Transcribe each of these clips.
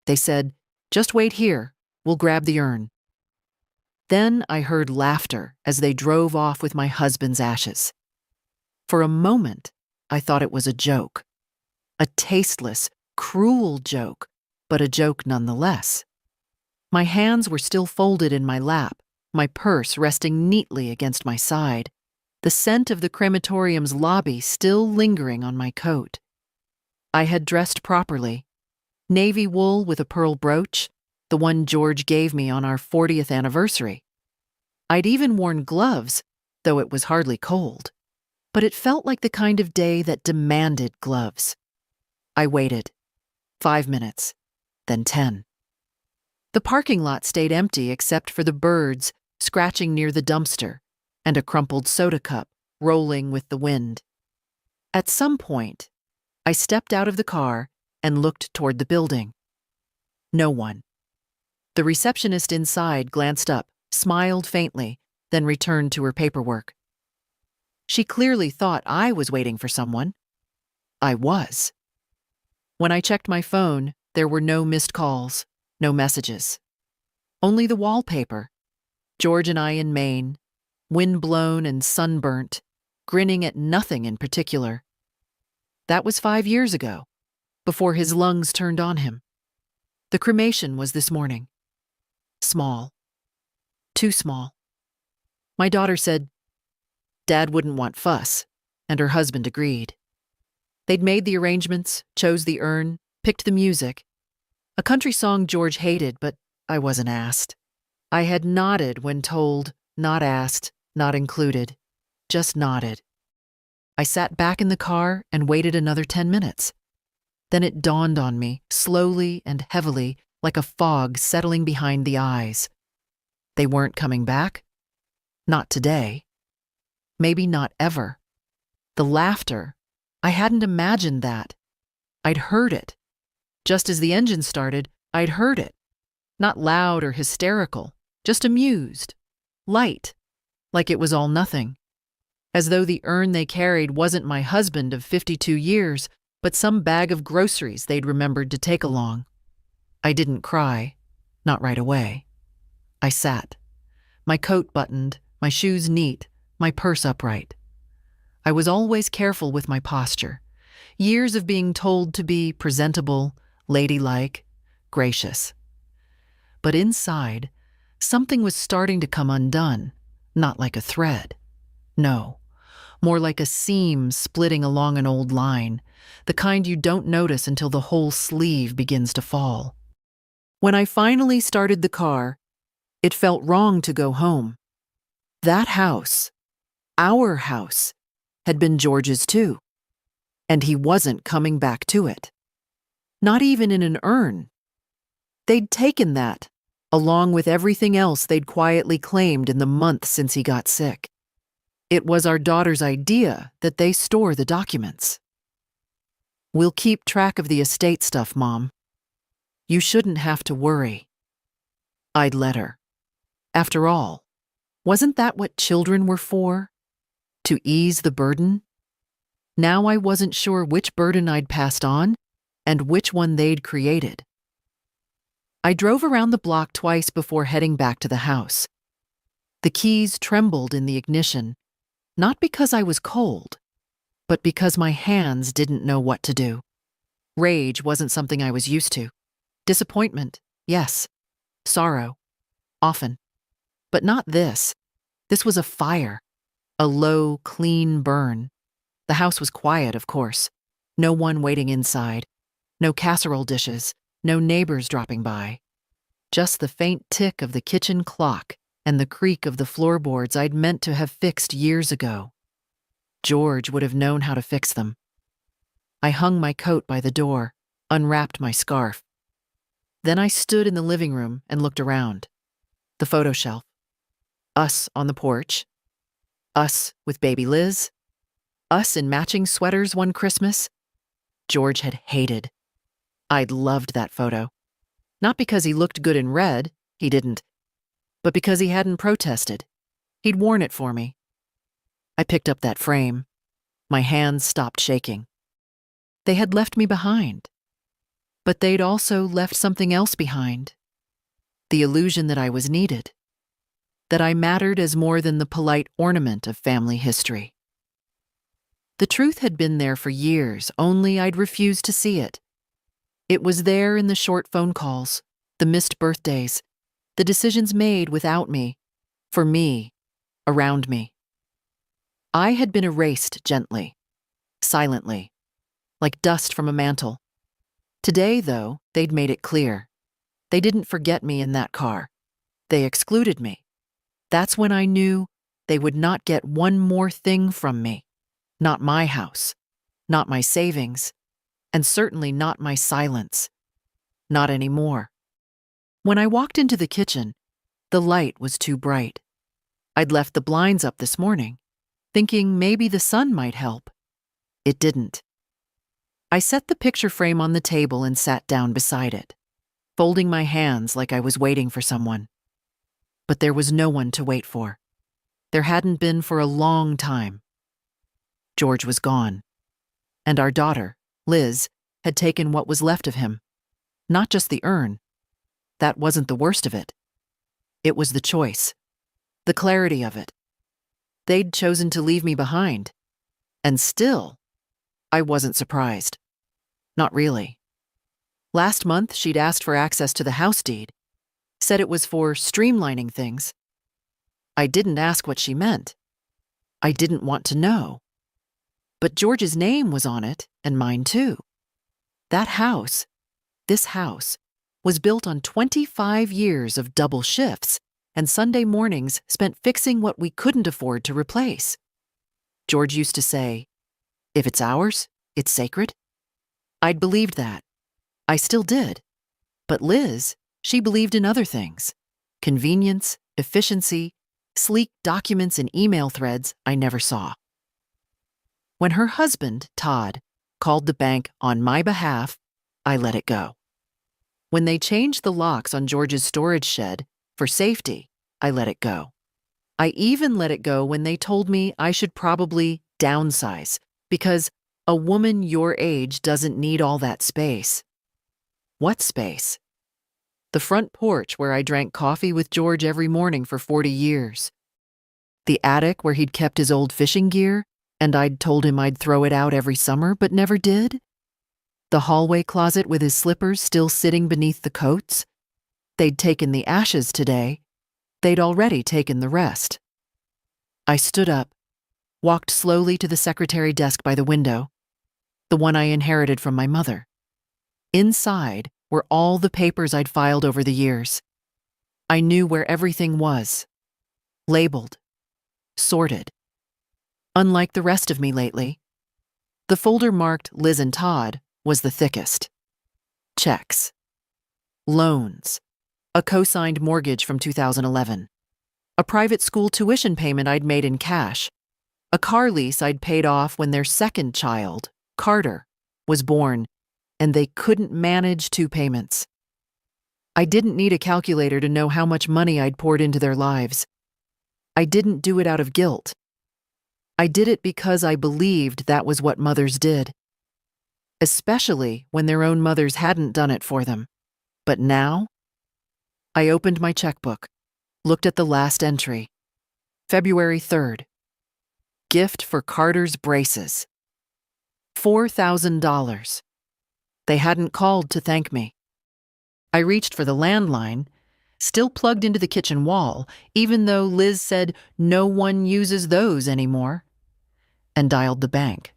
They said, "Just wait here, we'll grab the urn." Then I heard laughter as they drove off with my husband's ashes. For a moment, I thought it was a joke. A tasteless, cruel joke, but a joke nonetheless. My hands were still folded in my lap, my purse resting neatly against my side, the scent of the crematorium's lobby still lingering on my coat. I had dressed properly. Navy wool with a pearl brooch, the one George gave me on our 40th anniversary. I'd even worn gloves, though it was hardly cold. But it felt like the kind of day that demanded gloves. I waited. 5 minutes, then 10. The parking lot stayed empty except for the birds scratching near the dumpster and a crumpled soda cup rolling with the wind. At some point, I stepped out of the car and looked toward the building. No one. The receptionist inside glanced up, smiled faintly, then returned to her paperwork. She clearly thought I was waiting for someone. I was. When I checked my phone, there were no missed calls, no messages. Only the wallpaper. George and I in Maine, wind-blown and sunburnt, grinning at nothing in particular. That was 5 years ago, before his lungs turned on him. The cremation was this morning. Small. Too small. My daughter said, Dad wouldn't want fuss, and her husband agreed. They'd made the arrangements, chose the urn, picked the music. A country song George hated, but I wasn't asked. I had nodded when told, not asked, not included. Just nodded. I sat back in the car and waited another 10 minutes. Then it dawned on me, slowly and heavily, like a fog settling behind the eyes. They weren't coming back. Not today. Maybe not ever. The laughter, I hadn't imagined that. I'd heard it. Just as the engine started, I'd heard it. Not loud or hysterical, just amused. Light, like it was all nothing. As though the urn they carried wasn't my husband of 52 years, but some bag of groceries they'd remembered to take along. I didn't cry, not right away. I sat, my coat buttoned, my shoes neat, my purse upright. I was always careful with my posture. Years of being told to be presentable, ladylike, gracious. But inside, something was starting to come undone, not like a thread. No, more like a seam splitting along an old line, the kind you don't notice until the whole sleeve begins to fall. When I finally started the car, it felt wrong to go home. That house, our house, had been George's too, and he wasn't coming back to it. Not even in an urn. They'd taken that, along with everything else they'd quietly claimed in the month since he got sick. It was our daughter's idea that they store the documents. "We'll keep track of the estate stuff, Mom. You shouldn't have to worry." I'd let her. After all, wasn't that what children were for? To ease the burden? Now I wasn't sure which burden I'd passed on and which one they'd created. I drove around the block twice before heading back to the house. The keys trembled in the ignition, not because I was cold, but because my hands didn't know what to do. Rage wasn't something I was used to. Disappointment, yes. Sorrow, often. But not this. This was a fire. A low, clean burn. The house was quiet, of course. No one waiting inside. No casserole dishes. No neighbors dropping by. Just the faint tick of the kitchen clock and the creak of the floorboards I'd meant to have fixed years ago. George would have known how to fix them. I hung my coat by the door, unwrapped my scarf. Then I stood in the living room and looked around. The photo shelf. Us on the porch. Us with baby Liz. Us in matching sweaters one Christmas. George had hated. I'd loved that photo. Not because he looked good in red, he didn't, but because he hadn't protested. He'd worn it for me. I picked up that frame. My hands stopped shaking. They had left me behind. But they'd also left something else behind. The illusion that I was needed. That I mattered as more than the polite ornament of family history. The truth had been there for years, only I'd refused to see it. It was there in the short phone calls, the missed birthdays, the decisions made without me, for me, around me. I had been erased gently, silently, like dust from a mantle. Today, though, they'd made it clear. They didn't forget me in that car. They excluded me. That's when I knew they would not get one more thing from me. Not my house, not my savings, and certainly not my silence. Not anymore. When I walked into the kitchen, the light was too bright. I'd left the blinds up this morning, thinking maybe the sun might help. It didn't. I set the picture frame on the table and sat down beside it, folding my hands like I was waiting for someone. But there was no one to wait for. There hadn't been for a long time. George was gone, and our daughter, Liz, had taken what was left of him. Not just the urn. That wasn't the worst of it. It was the choice, the clarity of it. They'd chosen to leave me behind, and still, I wasn't surprised. Not really. Last month, she'd asked for access to the house deed, said it was for streamlining things. I didn't ask what she meant. I didn't want to know. But George's name was on it, and mine too. That house, this house, was built on 25 years of double shifts and Sunday mornings spent fixing what we couldn't afford to replace. George used to say, "If it's ours, it's sacred." I'd believed that. I still did. But Liz, she believed in other things. Convenience, efficiency, sleek documents and email threads I never saw. When her husband, Todd, called the bank on my behalf, I let it go. When they changed the locks on George's storage shed for safety, I let it go. I even let it go when they told me I should probably downsize because a woman your age doesn't need all that space. What space? The front porch where I drank coffee with George every morning for 40 years. The attic where he'd kept his old fishing gear, and I'd told him I'd throw it out every summer but never did. The hallway closet with his slippers still sitting beneath the coats. They'd taken the ashes today. They'd already taken the rest. I stood up, walked slowly to the secretary desk by the window, the one I inherited from my mother. Inside were all the papers I'd filed over the years. I knew where everything was. Labeled. Sorted. Unlike the rest of me lately, the folder marked Liz and Todd was the thickest. Checks. Loans. A co-signed mortgage from 2011. A private school tuition payment I'd made in cash. A car lease I'd paid off when their second child, Carter, was born, and they couldn't manage 2 payments. I didn't need a calculator to know how much money I'd poured into their lives. I didn't do it out of guilt. I did it because I believed that was what mothers did. Especially when their own mothers hadn't done it for them. But now, I opened my checkbook, looked at the last entry. February 3rd. Gift for Carter's braces. $4,000. They hadn't called to thank me. I reached for the landline, still plugged into the kitchen wall, even though Liz said no one uses those anymore, and dialed the bank.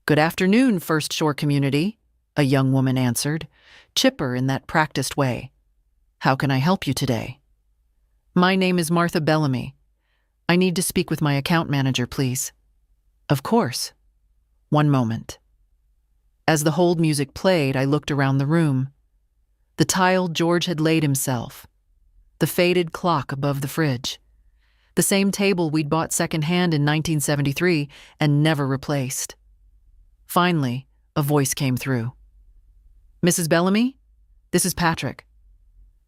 "Good afternoon, First Shore Community," a young woman answered, chipper in that practiced way. "How can I help you today?" "My name is Martha Bellamy. I need to speak with my account manager, please." "Of course. One moment." As the hold music played, I looked around the room. The tile George had laid himself. The faded clock above the fridge. The same table we'd bought secondhand in 1973 and never replaced. Finally, a voice came through. "Mrs. Bellamy? This is Patrick."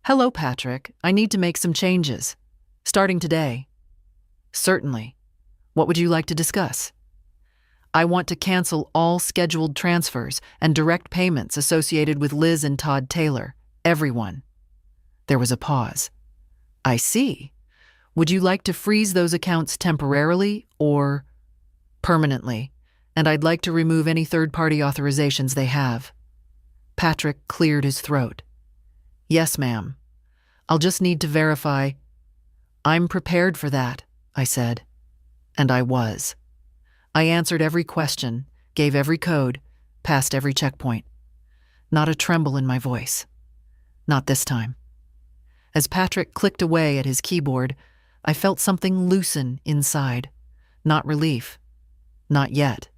"Hello, Patrick. I need to make some changes. Starting today." "Certainly. What would you like to discuss?" I want to cancel all scheduled transfers and direct payments associated with Liz and Todd Taylor. Everyone." There was a pause. "I see. Would you like to freeze those accounts temporarily or permanently? And I'd like to remove any third-party authorizations they have." Patrick cleared his throat. "Yes, ma'am. I'll just need to verify." "I'm prepared for that," I said. And I was. I answered every question, gave every code, passed every checkpoint. Not a tremble in my voice. Not this time. As Patrick clicked away at his keyboard, I felt something loosen inside. Not relief. Not yet.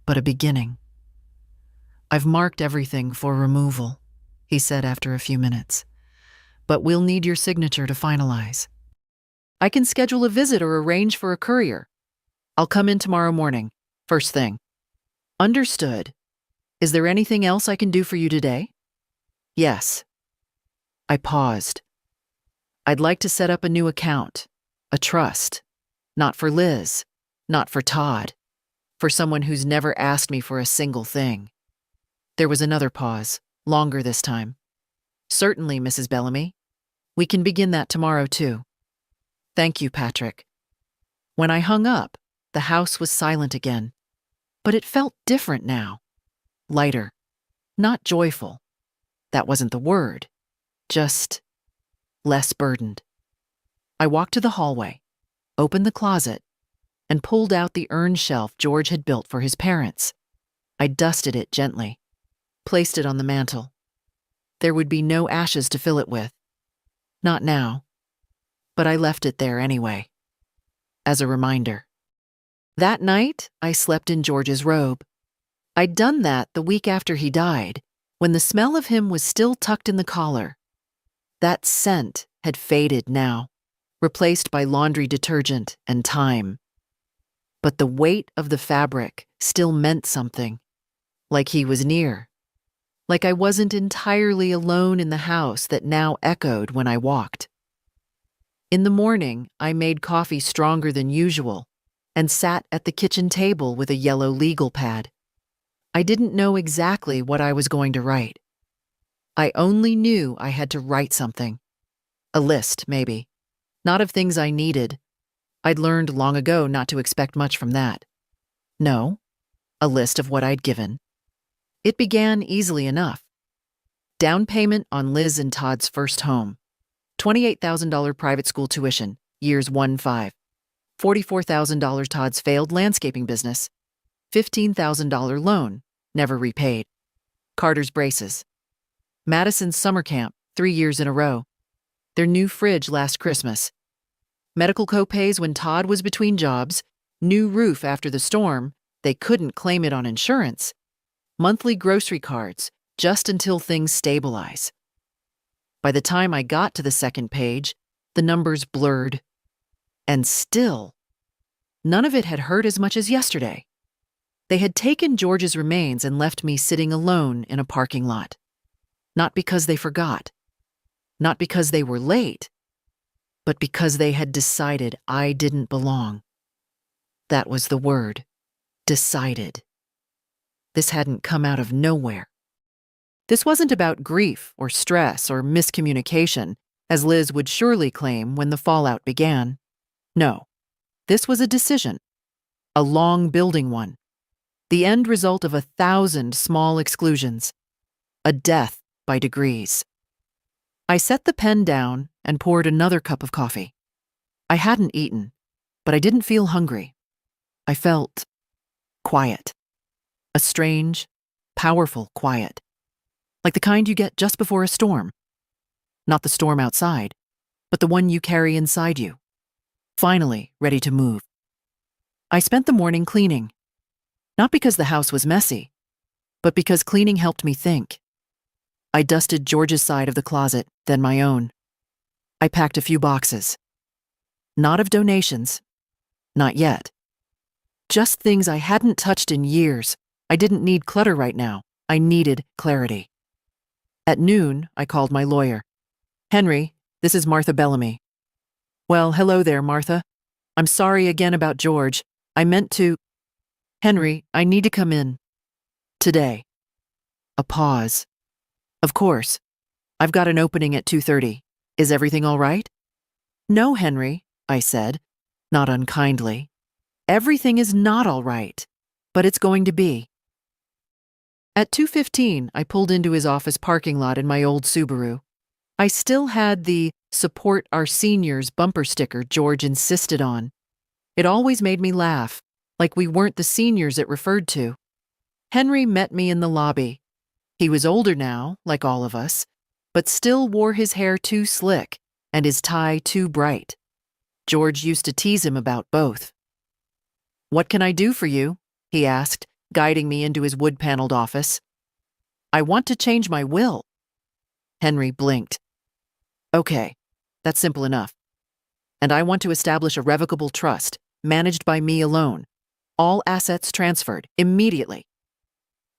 But a beginning. "I've marked everything for removal," he said after a few minutes. "But we'll need your signature to finalize. I can schedule a visit or arrange for a courier. I'll come in tomorrow morning, first thing." "Understood. Is there anything else I can do for you today?" "Yes." I paused. "I'd like to set up a new account, a trust. Not for Liz, not for Todd, for someone who's never asked me for a single thing." There was another pause, longer this time. "Certainly, Mrs. Bellamy. We can begin that tomorrow, too." "Thank you, Patrick." When I hung up, the house was silent again. But it felt different now. Lighter. Not joyful. That wasn't the word. Just less burdened. I walked to the hallway, opened the closet, and pulled out the urn shelf George had built for his parents. I dusted it gently, placed it on the mantel. There would be no ashes to fill it with. Not now. But I left it there anyway. As a reminder. That night, I slept in George's robe. I'd done that the week after he died, when the smell of him was still tucked in the collar. That scent had faded now, replaced by laundry detergent and time. But the weight of the fabric still meant something, like he was near, like I wasn't entirely alone in the house that now echoed when I walked. In the morning, I made coffee stronger than usual and sat at the kitchen table with a yellow legal pad. I didn't know exactly what I was going to write. I only knew I had to write something. A list, maybe. Not of things I needed. I'd learned long ago not to expect much from that. No, a list of what I'd given. It began easily enough. Down payment on Liz and Todd's first home. $28,000 private school tuition, years 1-5. $44,000 Todd's failed landscaping business. $15,000 loan, never repaid. Carter's braces. Madison's summer camp, 3 years in a row. Their new fridge last Christmas. Medical copays when Todd was between jobs. New roof after the storm. They couldn't claim it on insurance. Monthly grocery cards, just until things stabilize. By the time I got to the second page, the numbers blurred. And still, none of it had hurt as much as yesterday. They had taken George's remains and left me sitting alone in a parking lot. Not because they forgot. Not because they were late. But because they had decided I didn't belong. That was the word. Decided. This hadn't come out of nowhere. This wasn't about grief or stress or miscommunication, as Liz would surely claim when the fallout began. No, this was a decision. A long building one. The end result of 1,000 small exclusions. A death by degrees. I set the pen down and poured another cup of coffee. I hadn't eaten, but I didn't feel hungry. I felt quiet. A strange, powerful quiet. Like the kind you get just before a storm. Not the storm outside, but the one you carry inside you. Finally ready to move. I spent the morning cleaning. Not because the house was messy, but because cleaning helped me think. I dusted George's side of the closet, then my own. I packed a few boxes. Not of donations. Not yet. Just things I hadn't touched in years. I didn't need clutter right now. I needed clarity. At noon, I called my lawyer. "Henry, this is Martha Bellamy." "Well, hello there, Martha. I'm sorry again about George. I meant to..." Henry, I need to come in. Today. A pause. Of course. I've got an opening at 2:30. Is everything all right? No, Henry, I said, not unkindly. Everything is not all right, but it's going to be. At 2:15, I pulled into his office parking lot in my old Subaru. I still had the "Support Our Seniors" bumper sticker George insisted on. It always made me laugh, like we weren't the seniors it referred to. Henry met me in the lobby. He was older now, like all of us, but still wore his hair too slick and his tie too bright. George used to tease him about both. "What can I do for you?" he asked, guiding me into his wood-paneled office. "I want to change my will." Henry blinked. "Okay, that's simple enough. And I want to establish a revocable trust, managed by me alone. All assets transferred, immediately."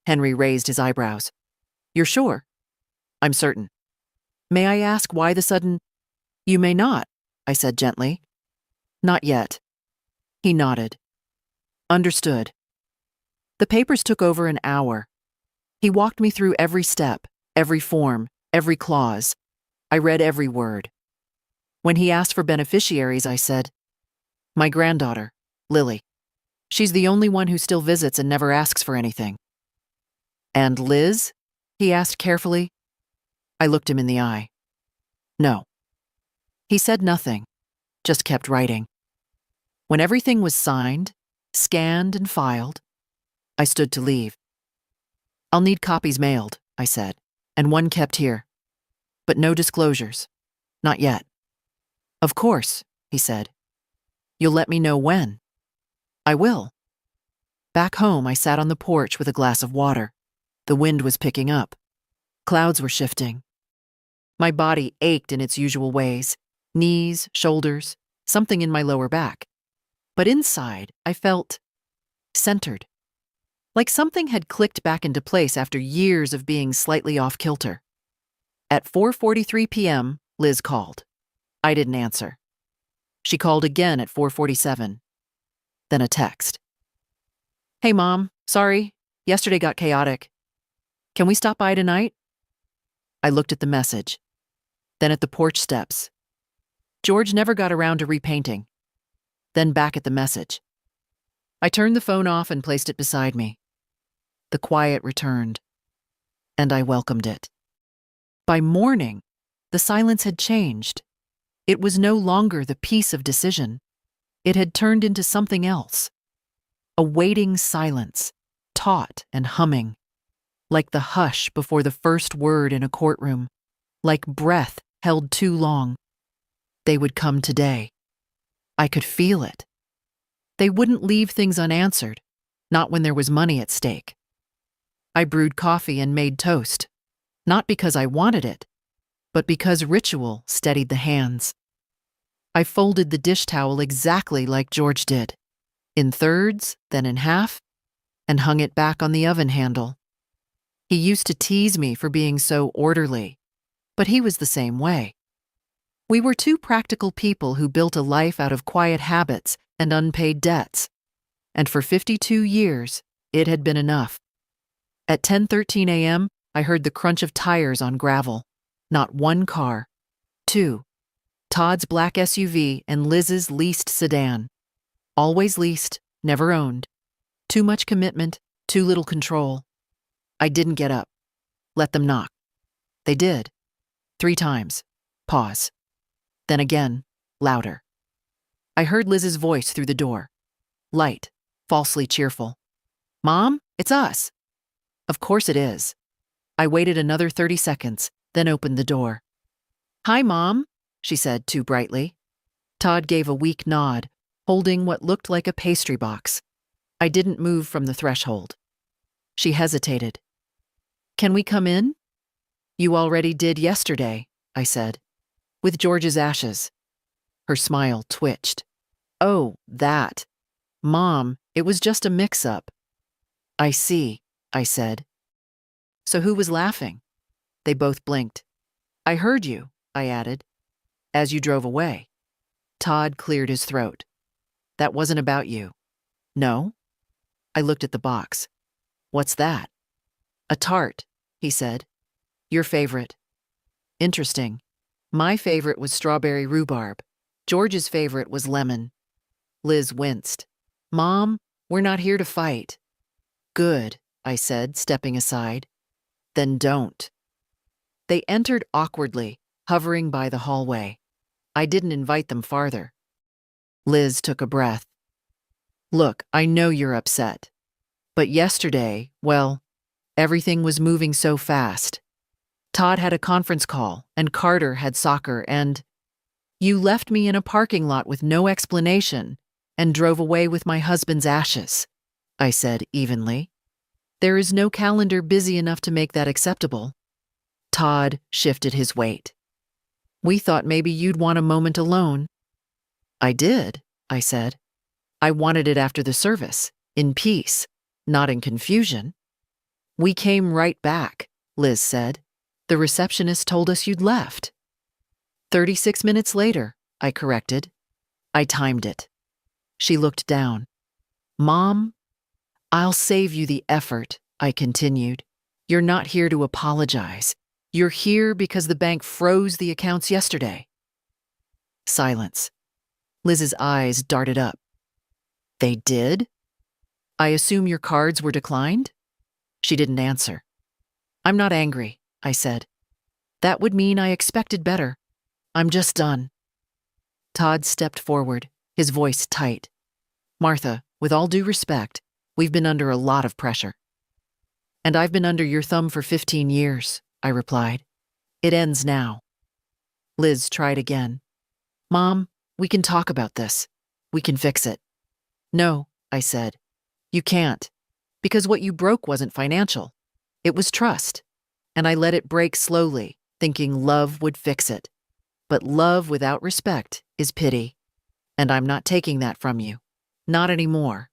Henry raised his eyebrows. "You're sure?" "I'm certain." "May I ask why the sudden—" "You may not," I said gently. "Not yet." He nodded. "Understood." The papers took over an hour. He walked me through every step, every form, every clause. I read every word. When he asked for beneficiaries, I said, "My granddaughter, Lily. She's the only one who still visits and never asks for anything." "And Liz?" he asked carefully. I looked him in the eye. "No." He said nothing, just kept writing. When everything was signed, scanned and filed, I stood to leave. "I'll need copies mailed," I said, "and one kept here. But no disclosures. Not yet." "Of course," he said. "You'll let me know when." "I will." Back home, I sat on the porch with a glass of water. The wind was picking up. Clouds were shifting. My body ached in its usual ways, knees, shoulders, something in my lower back. But inside, I felt centered. Like something had clicked back into place after years of being slightly off kilter. At 4:43 p.m., Liz called. I didn't answer. She called again at 4:47. Then a text. "Hey, Mom, sorry, yesterday got chaotic. Can we stop by tonight?" I looked at the message, then at the porch steps. George never got around to repainting. Then back at the message. I turned the phone off and placed it beside me. The quiet returned, and I welcomed it. By morning, the silence had changed. It was no longer the peace of decision. It had turned into something else. A waiting silence, taut and humming, like the hush before the first word in a courtroom, like breath held too long. They would come today. I could feel it. They wouldn't leave things unanswered, not when there was money at stake. I brewed coffee and made toast, not because I wanted it, but because ritual steadied the hands. I folded the dish towel exactly like George did, in thirds, then in half, and hung it back on the oven handle. He used to tease me for being so orderly, but he was the same way. We were two practical people who built a life out of quiet habits and unpaid debts, and for 52 years, it had been enough. At 10:13 a.m., I heard the crunch of tires on gravel. Not one car. Two. Todd's black SUV and Liz's leased sedan. Always leased, never owned. Too much commitment, too little control. I didn't get up. Let them knock. They did. 3 times. Pause. Then again, louder. I heard Liz's voice through the door. Light, falsely cheerful. "Mom, it's us." Of course it is. I waited another 30 seconds, then opened the door. "Hi, Mom," she said too brightly. Todd gave a weak nod, holding what looked like a pastry box. I didn't move from the threshold. She hesitated. "Can we come in?" "You already did yesterday," I said, "with George's ashes." Her smile twitched. "Oh, that. Mom, it was just a mix-up." "I see," I said. "So who was laughing?" They both blinked. "I heard you," I added, "as you drove away." Todd cleared his throat. "That wasn't about you." "No?" I looked at the box. "What's that?" "A tart," he said. "Your favorite." "Interesting. My favorite was strawberry rhubarb. George's favorite was lemon." Liz winced. "Mom, we're not here to fight." "Good," I said, stepping aside. "Then don't." They entered awkwardly, hovering by the hallway. I didn't invite them farther. Liz took a breath. "Look, I know you're upset. But yesterday, well, everything was moving so fast. Todd had a conference call, and Carter had soccer, and you left me in a parking lot with no explanation and drove away with my husband's ashes," I said evenly. "There is no calendar busy enough to make that acceptable." Todd shifted his weight. "We thought maybe you'd want a moment alone." "I did," I said. "I wanted it after the service, in peace, not in confusion." "We came right back," Liz said. "The receptionist told us you'd left." 36 minutes later, I corrected. I timed it. She looked down. "Mom, I'll save you the effort," I continued. "You're not here to apologize. You're here because the bank froze the accounts yesterday." Silence. Liz's eyes darted up. "They did? I assume your cards were declined?" She didn't answer. "I'm not angry," I said. "That would mean I expected better. I'm just done." Todd stepped forward, his voice tight. "Martha, with all due respect, we've been under a lot of pressure." "And I've been under your thumb for 15 years, I replied. "It ends now." Liz tried again. "Mom, we can talk about this. We can fix it." "No," I said. "You can't. Because what you broke wasn't financial. It was trust. And I let it break slowly, thinking love would fix it. But love without respect is pity. And I'm not taking that from you. Not anymore."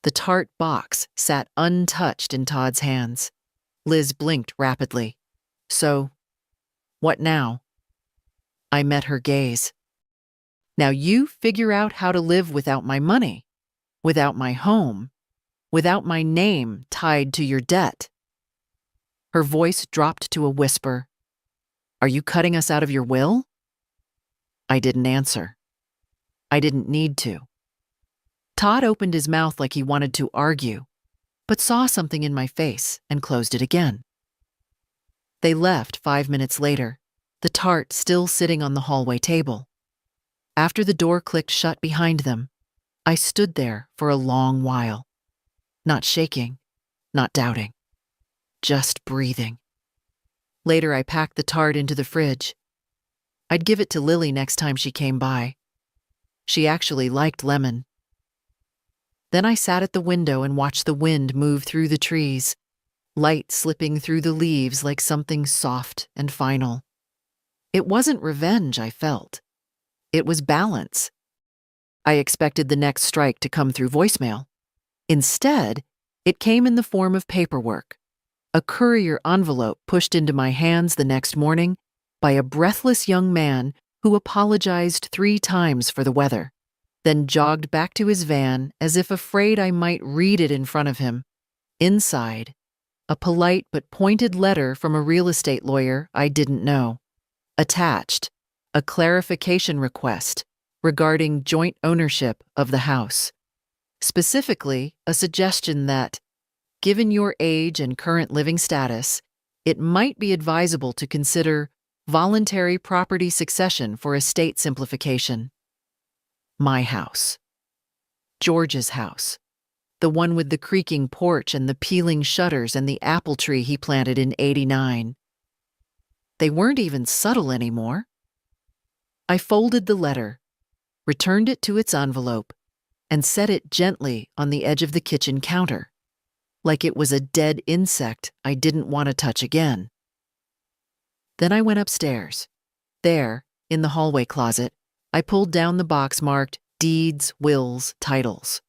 The tart box sat untouched in Todd's hands. Liz blinked rapidly. "So, what now?" I met her gaze. "Now you figure out how to live without my money, without my home, without my name tied to your debt." Her voice dropped to a whisper. "Are you cutting us out of your will?" I didn't answer. I didn't need to. Todd opened his mouth like he wanted to argue, but saw something in my face and closed it again. They left 5 minutes later, the tart still sitting on the hallway table. After the door clicked shut behind them, I stood there for a long while, not shaking, not doubting, just breathing. Later, I packed the tart into the fridge. I'd give it to Lily next time she came by. She actually liked lemon. Then I sat at the window and watched the wind move through the trees, light slipping through the leaves like something soft and final. It wasn't revenge I felt. It was balance. I expected the next strike to come through voicemail. Instead, it came in the form of paperwork. A courier envelope pushed into my hands the next morning by a breathless young man who apologized 3 times for the weather, then jogged back to his van as if afraid I might read it in front of him. Inside, a polite but pointed letter from a real estate lawyer I didn't know. Attached, a clarification request regarding joint ownership of the house. Specifically, a suggestion that, given your age and current living status, it might be advisable to consider voluntary property succession for estate simplification. My house. George's house. The one with the creaking porch and the peeling shutters and the apple tree he planted in '89. They weren't even subtle anymore. I folded the letter, returned it to its envelope, and set it gently on the edge of the kitchen counter, like it was a dead insect I didn't want to touch again. Then I went upstairs. There, in the hallway closet, I pulled down the box marked Deeds, Wills, Titles.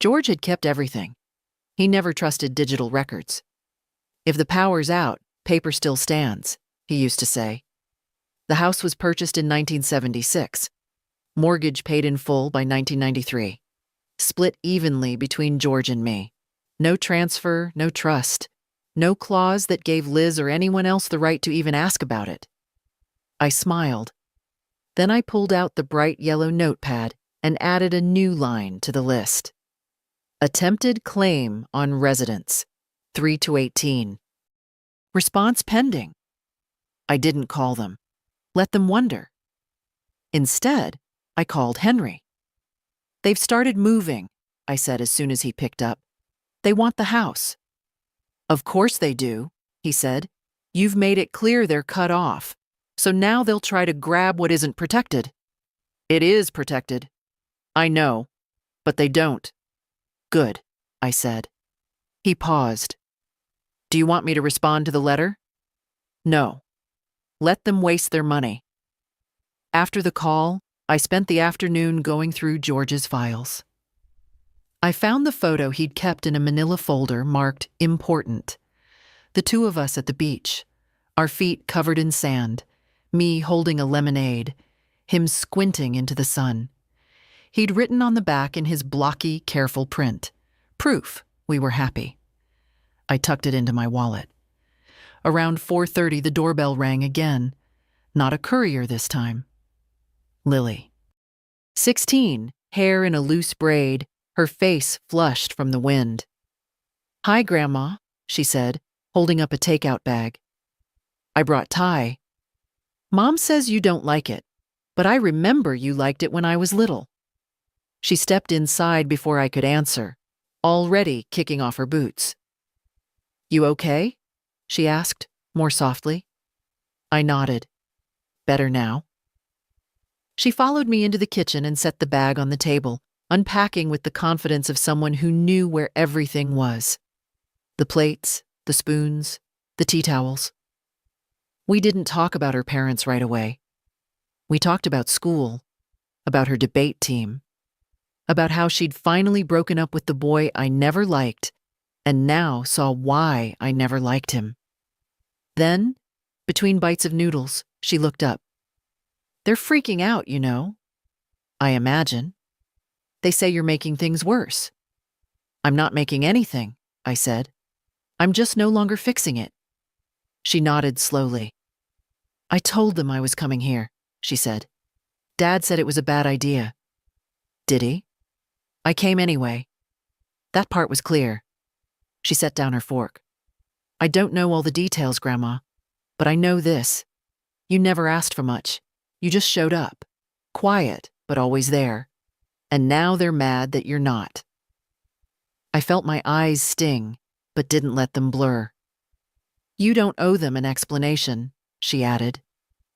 George had kept everything. He never trusted digital records. "If the power's out, paper still stands," he used to say. The house was purchased in 1976. Mortgage paid in full by 1993. split evenly between George and me. No transfer, no trust, no clause that gave Liz or anyone else the right to even ask about it. I smiled. Then I pulled out the bright yellow notepad and added a new line to the list. Attempted claim on residence, 3 to 18. Response pending. I didn't call them. Let them wonder. Instead, I called Henry. They've started moving, I said as soon as he picked up. They want the house. Of course they do, he said. You've made it clear they're cut off, so now they'll try to grab what isn't protected. It is protected. I know, but they don't. Good, I said. He paused. Do you want me to respond to the letter? No. Let them waste their money. After the call, I spent the afternoon going through George's files. I found the photo he'd kept in a manila folder marked important. The two of us at the beach, our feet covered in sand, me holding a lemonade, him squinting into the sun. He'd written on the back in his blocky, careful print, proof we were happy. I tucked it into my wallet. Around 4:30, the doorbell rang again. Not a courier this time. Lily. 16, hair in a loose braid, her face flushed from the wind. Hi, Grandma, she said, holding up a takeout bag. I brought Thai. Mom says you don't like it, but I remember you liked it when I was little. She stepped inside before I could answer, already kicking off her boots. You okay? She asked, more softly. I nodded. Better now. She followed me into the kitchen and set the bag on the table, unpacking with the confidence of someone who knew where everything was. The plates, the spoons, the tea towels. We didn't talk about her parents right away. We talked about school, about her debate team, about how she'd finally broken up with the boy I never liked and now saw why I never liked him. Then, between bites of noodles, she looked up. They're freaking out, you know. I imagine. They say you're making things worse. I'm not making anything, I said. I'm just no longer fixing it. She nodded slowly. I told them I was coming here, she said. Dad said it was a bad idea. Did he? I came anyway. That part was clear. She set down her fork. I don't know all the details, Grandma, but I know this. You never asked for much. You just showed up. Quiet, but always there. And now they're mad that you're not. I felt my eyes sting, but didn't let them blur. You don't owe them an explanation, she added.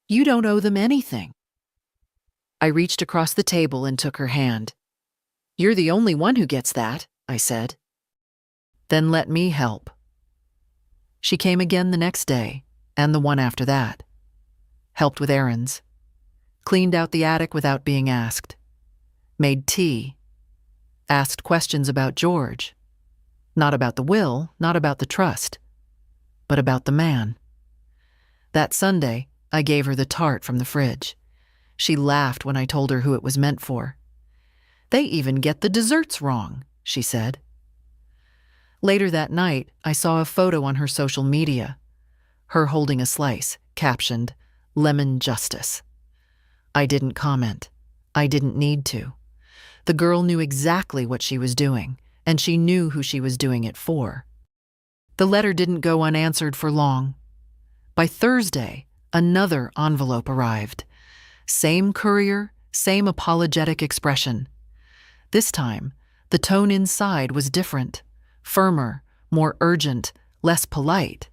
You don't owe them anything. I reached across the table and took her hand. You're the only one who gets that, I said. Then let me help. She came again the next day, and the one after that. Helped with errands. Cleaned out the attic without being asked. Made tea. Asked questions about George. Not about the will, not about the trust, but about the man. That Sunday, I gave her the tart from the fridge. She laughed when I told her who it was meant for. They even get the desserts wrong, she said. Later that night, I saw a photo on her social media. Her holding a slice, captioned, Lemon Justice. I didn't comment. I didn't need to. The girl knew exactly what she was doing, and she knew who she was doing it for. The letter didn't go unanswered for long. By Thursday, another envelope arrived. Same courier, same apologetic expression. This time, the tone inside was different, firmer, more urgent, less polite.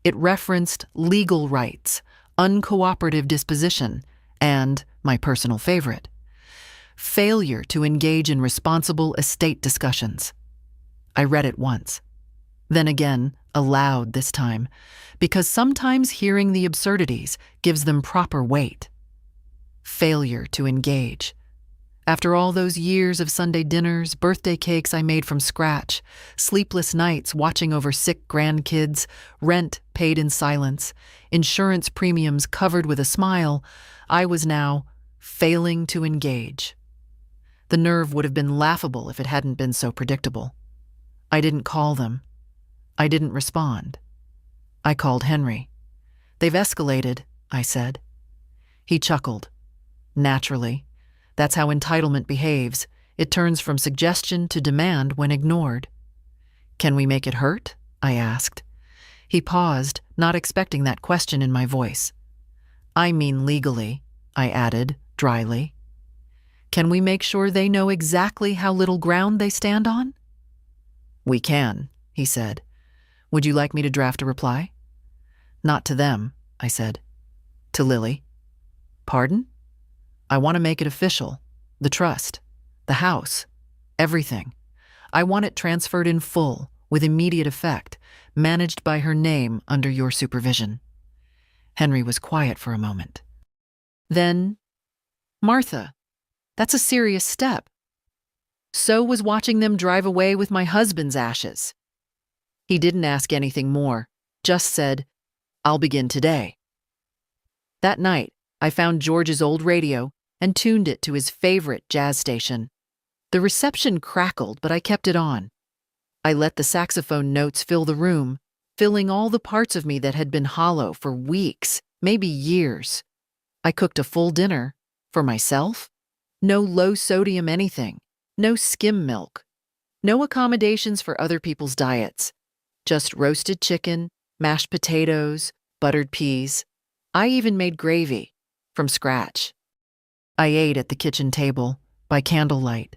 It referenced legal rights, uncooperative disposition, and, my personal favorite, failure to engage in responsible estate discussions. I read it once. Then again, aloud this time, because sometimes hearing the absurdities gives them proper weight. Failure to engage. After all those years of Sunday dinners, birthday cakes I made from scratch, sleepless nights watching over sick grandkids, rent paid in silence, insurance premiums covered with a smile, I was now failing to engage. The nerve would have been laughable if it hadn't been so predictable. I didn't call them. I didn't respond. I called Henry. "They've escalated," I said. He chuckled. "Naturally. That's how entitlement behaves. It turns from suggestion to demand when ignored." "Can we make it hurt?" I asked. He paused, not expecting that question in my voice. "I mean legally," I added, dryly. "Can we make sure they know exactly how little ground they stand on?" "We can," he said. "Would you like me to draft a reply?" "Not to them," I said. "To Lily." "Pardon?" "I want to make it official. The trust. The house. Everything. I want it transferred in full, with immediate effect, managed by her name under your supervision." Henry was quiet for a moment. Then, "Martha, that's a serious step. So was watching them drive away with my husband's ashes." He didn't ask anything more, just said, "I'll begin today." That night, I found George's old radio and tuned it to his favorite jazz station. The reception crackled, but I kept it on. I let the saxophone notes fill the room, filling all the parts of me that had been hollow for weeks, maybe years. I cooked a full dinner for myself. No low-sodium anything, no skim milk, no accommodations for other people's diets. Just roasted chicken, mashed potatoes, buttered peas. I even made gravy from scratch. I ate at the kitchen table, by candlelight.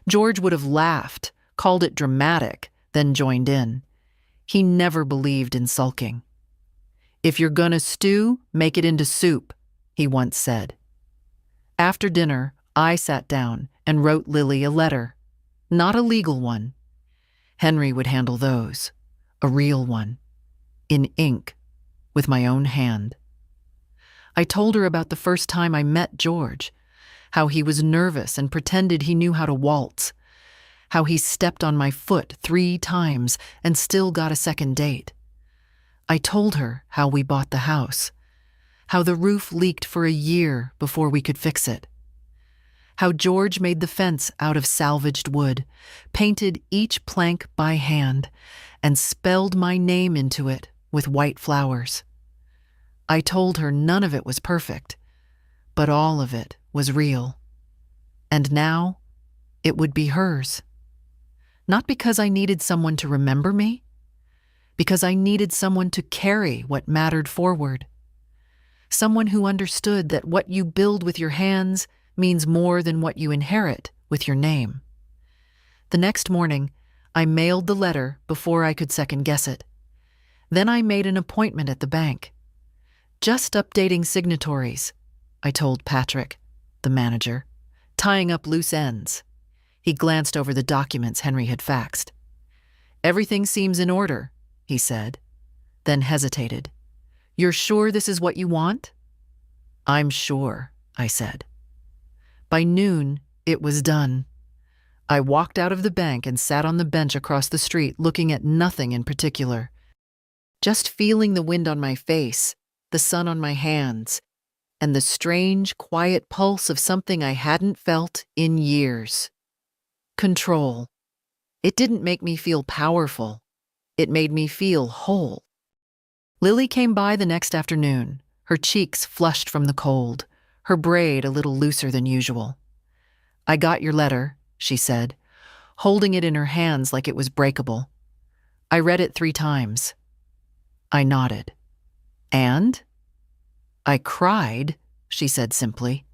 George would have laughed, called it dramatic, then joined in. He never believed in sulking. "If you're gonna stew, make it into soup," he once said. After dinner, I sat down and wrote Lily a letter. Not a legal one. Henry would handle those. A real one. In ink, with my own hand. I told her about the first time I met George, how he was nervous and pretended he knew how to waltz, how he stepped on my foot 3 times and still got a second date. I told her how we bought the house, how the roof leaked for a year before we could fix it, how George made the fence out of salvaged wood, painted each plank by hand, and spelled my name into it with white flowers. I told her none of it was perfect, but all of it was real. And now, it would be hers. Not because I needed someone to remember me, because I needed someone to carry what mattered forward. Someone who understood that what you build with your hands means more than what you inherit with your name. The next morning, I mailed the letter before I could second-guess it. Then I made an appointment at the bank. "Just updating signatories," I told Patrick, the manager, "tying up loose ends." He glanced over the documents Henry had faxed. "Everything seems in order," he said, then hesitated. "You're sure this is what you want?" "I'm sure," I said. By noon, it was done. I walked out of the bank and sat on the bench across the street looking at nothing in particular. Just feeling the wind on my face, the sun on my hands, and the strange, quiet pulse of something I hadn't felt in years. Control. It didn't make me feel powerful. It made me feel whole. Lily came by the next afternoon, her cheeks flushed from the cold, her braid a little looser than usual. "I got your letter," she said, holding it in her hands like it was breakable. "I read it 3 times. I nodded. "And?" "I cried," she said simply,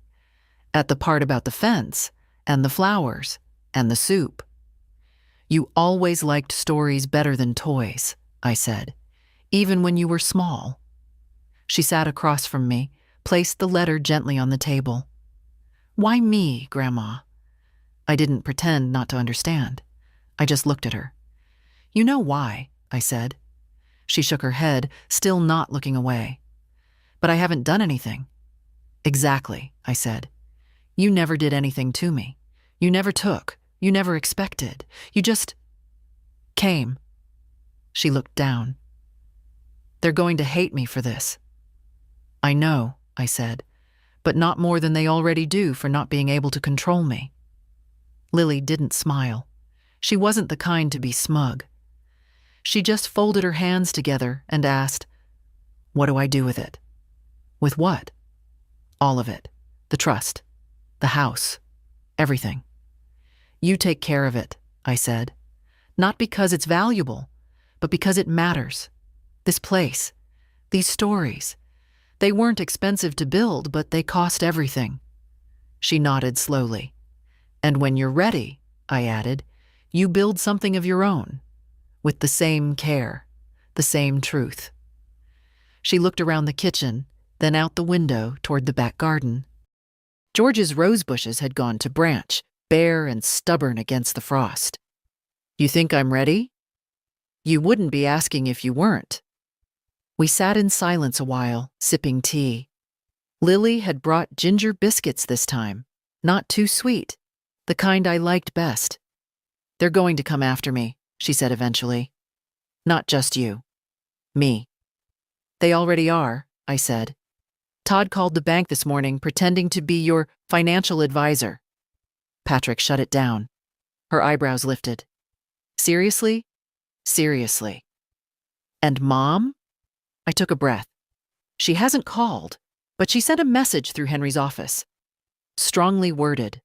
"at the part about the fence, and the flowers, and the soup." "You always liked stories better than toys," I said, "even when you were small." She sat across from me, placed the letter gently on the table. "Why me, Grandma?" I didn't pretend not to understand. I just looked at her. "You know why," I said. She shook her head, still not looking away. "But I haven't done anything." "Exactly," I said. "You never did anything to me. You never took. You never expected. You just came." She looked down. "They're going to hate me for this." "I know," I said, "but not more than they already do for not being able to control me." Lily didn't smile. She wasn't the kind to be smug. She just folded her hands together and asked, "What do I do with it?" "With what?" "All of it. The trust. The house. Everything." "You take care of it," I said. "Not because it's valuable, but because it matters. This place. These stories. They weren't expensive to build, but they cost everything." She nodded slowly. "And when you're ready," I added, "you build something of your own, with the same care, the same truth." She looked around the kitchen, then out the window toward the back garden. George's rose bushes had gone to branch, bare and stubborn against the frost. "You think I'm ready?" "You wouldn't be asking if you weren't." We sat in silence a while, sipping tea. Lily had brought ginger biscuits this time, not too sweet, the kind I liked best. "They're going to come after me," she said eventually. "Not just you. Me." "They already are," I said. "Todd called the bank this morning pretending to be your financial advisor." Patrick shut it down. Her eyebrows lifted. "Seriously?" "Seriously." "And Mom?" I took a breath. "She hasn't called, but she sent a message through Henry's office. Strongly worded.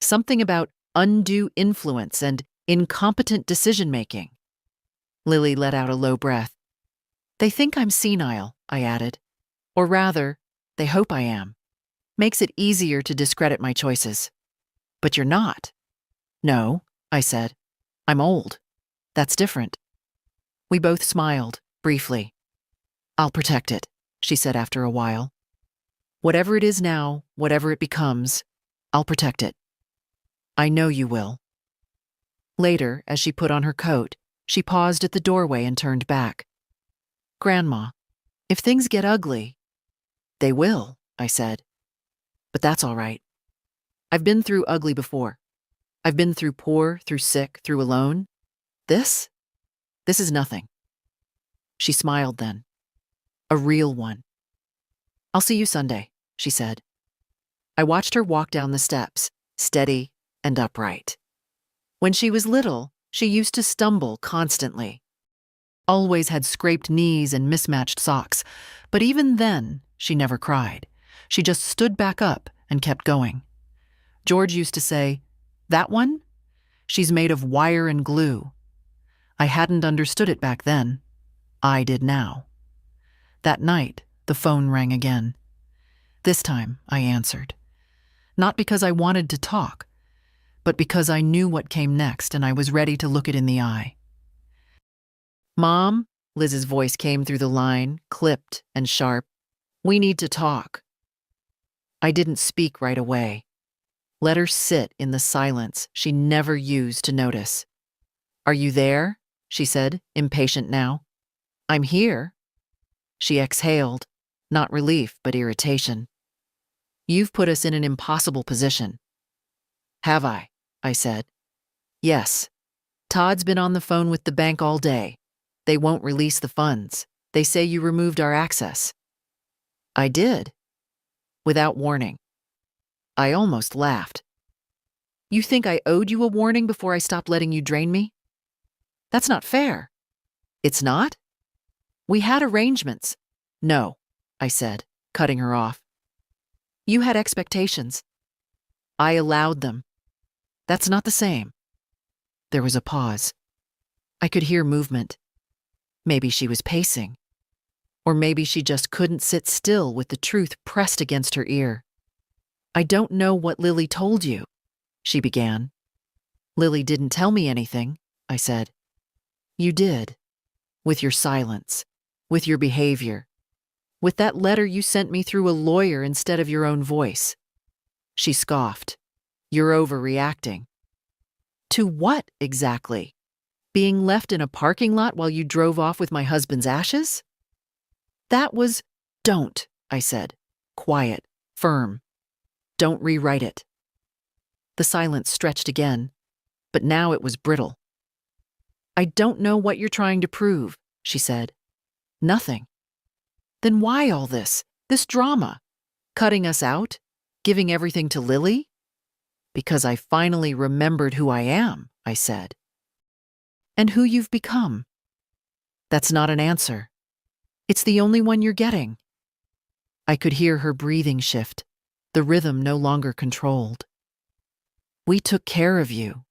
Something about undue influence and incompetent decision-making." Lily let out a low breath. "They think I'm senile," I added. "Or rather, they hope I am. Makes it easier to discredit my choices." "But you're not." "No," I said. "I'm old. That's different." We both smiled, briefly. "I'll protect it," she said after a while. "Whatever it is now, whatever it becomes, I'll protect it. I know you will." Later, as she put on her coat, she paused at the doorway and turned back. "Grandma, if things get ugly—" "They will," I said. "But that's all right. I've been through ugly before. I've been through poor, through sick, through alone. This is nothing." She smiled then. A real one. "I'll see you Sunday," she said. I watched her walk down the steps, steady and upright. When she was little, she used to stumble constantly. Always had scraped knees and mismatched socks, but even then, she never cried. She just stood back up and kept going. George used to say, "That one? She's made of wire and glue." I hadn't understood it back then. I did now. That night, the phone rang again. This time, I answered. Not because I wanted to talk, but because I knew what came next and I was ready to look it in the eye. "Mom," Liz's voice came through the line, clipped and sharp. "We need to talk." I didn't speak right away. Let her sit in the silence she never used to notice. "Are you there?" she said, impatient now. "I'm here." She exhaled, not relief but irritation. "You've put us in an impossible position." "Have I?" I said. "Yes. Todd's been on the phone with the bank all day. They won't release the funds. They say you removed our access." "I did. Without warning." I almost laughed. "You think I owed you a warning before I stopped letting you drain me? That's not fair." "It's not?" "We had arrangements." "No," I said, cutting her off. "You had expectations. I allowed them. That's not the same." There was a pause. I could hear movement. Maybe she was pacing. Or maybe she just couldn't sit still with the truth pressed against her ear. "I don't know what Lily told you," she began. "Lily didn't tell me anything," I said. "You did. With your silence. With your behavior. With that letter you sent me through a lawyer instead of your own voice." She scoffed. "You're overreacting." "To what, exactly? Being left in a parking lot while you drove off with my husband's ashes?" "That was—" "Don't," I said. Quiet, firm. "Don't rewrite it." The silence stretched again, but now it was brittle. "I don't know what you're trying to prove," she said. "Nothing." "Then why all this drama? Cutting us out? Giving everything to Lily?" Because I finally remembered who I am, I said. And who you've become. That's not an answer. It's the only one you're getting. I could hear her breathing shift, the rhythm no longer controlled. We took care of you,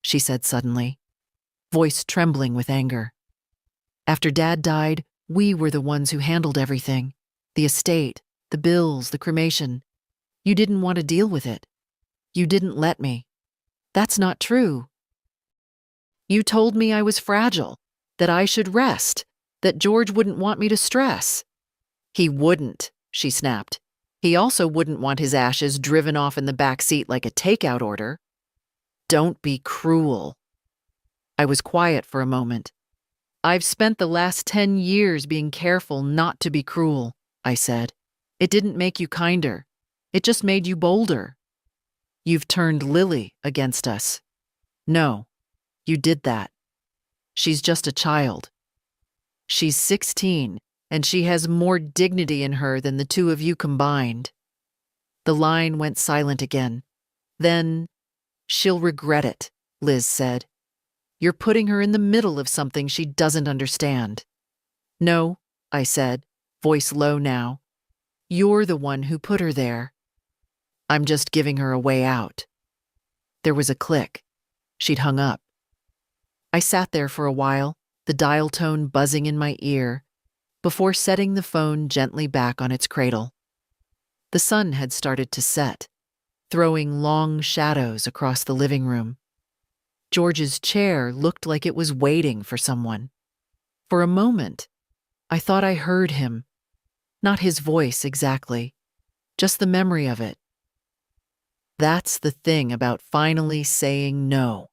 she said suddenly, voice trembling with anger. After Dad died, we were the ones who handled everything. The estate, the bills, the cremation. You didn't want to deal with it. You didn't let me. That's not true. You told me I was fragile, that I should rest, that George wouldn't want me to stress. He wouldn't, she snapped. He also wouldn't want his ashes driven off in the back seat like a takeout order. Don't be cruel. I was quiet for a moment. I've spent the last 10 years being careful not to be cruel, I said. It didn't make you kinder. It just made you bolder. You've turned Lily against us. No, you did that. She's just a child. She's 16, and she has more dignity in her than the two of you combined. The line went silent again. Then, she'll regret it, Liz said. You're putting her in the middle of something she doesn't understand. No, I said, voice low now. You're the one who put her there. I'm just giving her a way out. There was a click. She'd hung up. I sat there for a while, the dial tone buzzing in my ear, before setting the phone gently back on its cradle. The sun had started to set, throwing long shadows across the living room. George's chair looked like it was waiting for someone. For a moment, I thought I heard him. Not his voice exactly, just the memory of it. That's the thing about finally saying no,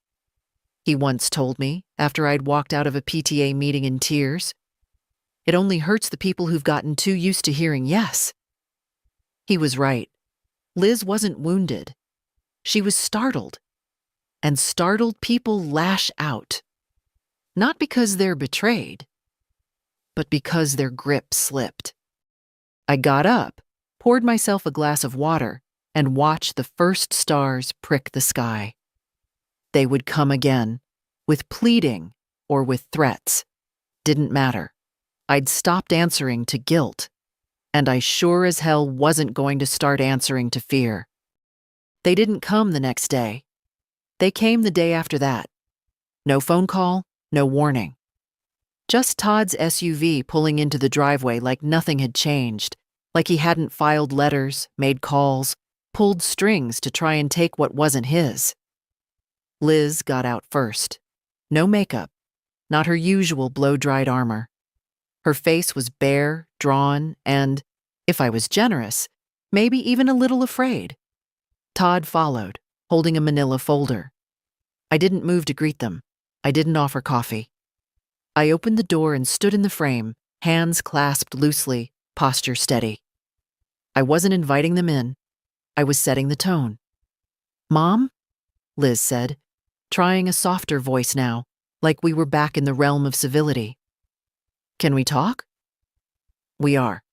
he once told me after I'd walked out of a PTA meeting in tears. It only hurts the people who've gotten too used to hearing yes. He was right. Liz wasn't wounded. She was startled. And startled people lash out. Not because they're betrayed, but because their grip slipped. I got up, poured myself a glass of water, and watched the first stars prick the sky. They would come again, with pleading or with threats. Didn't matter. I'd stopped answering to guilt, and I sure as hell wasn't going to start answering to fear. They didn't come the next day. They came the day after that. No phone call, no warning. Just Todd's SUV pulling into the driveway like nothing had changed, like he hadn't filed letters, made calls, pulled strings to try and take what wasn't his. Liz got out first. No makeup, not her usual blow-dried armor. Her face was bare, drawn, and, if I was generous, maybe even a little afraid. Todd followed, holding a manila folder. I didn't move to greet them. I didn't offer coffee. I opened the door and stood in the frame, hands clasped loosely, posture steady. I wasn't inviting them in. I was setting the tone. Mom? Liz said, trying a softer voice now, like we were back in the realm of civility. Can we talk? We are.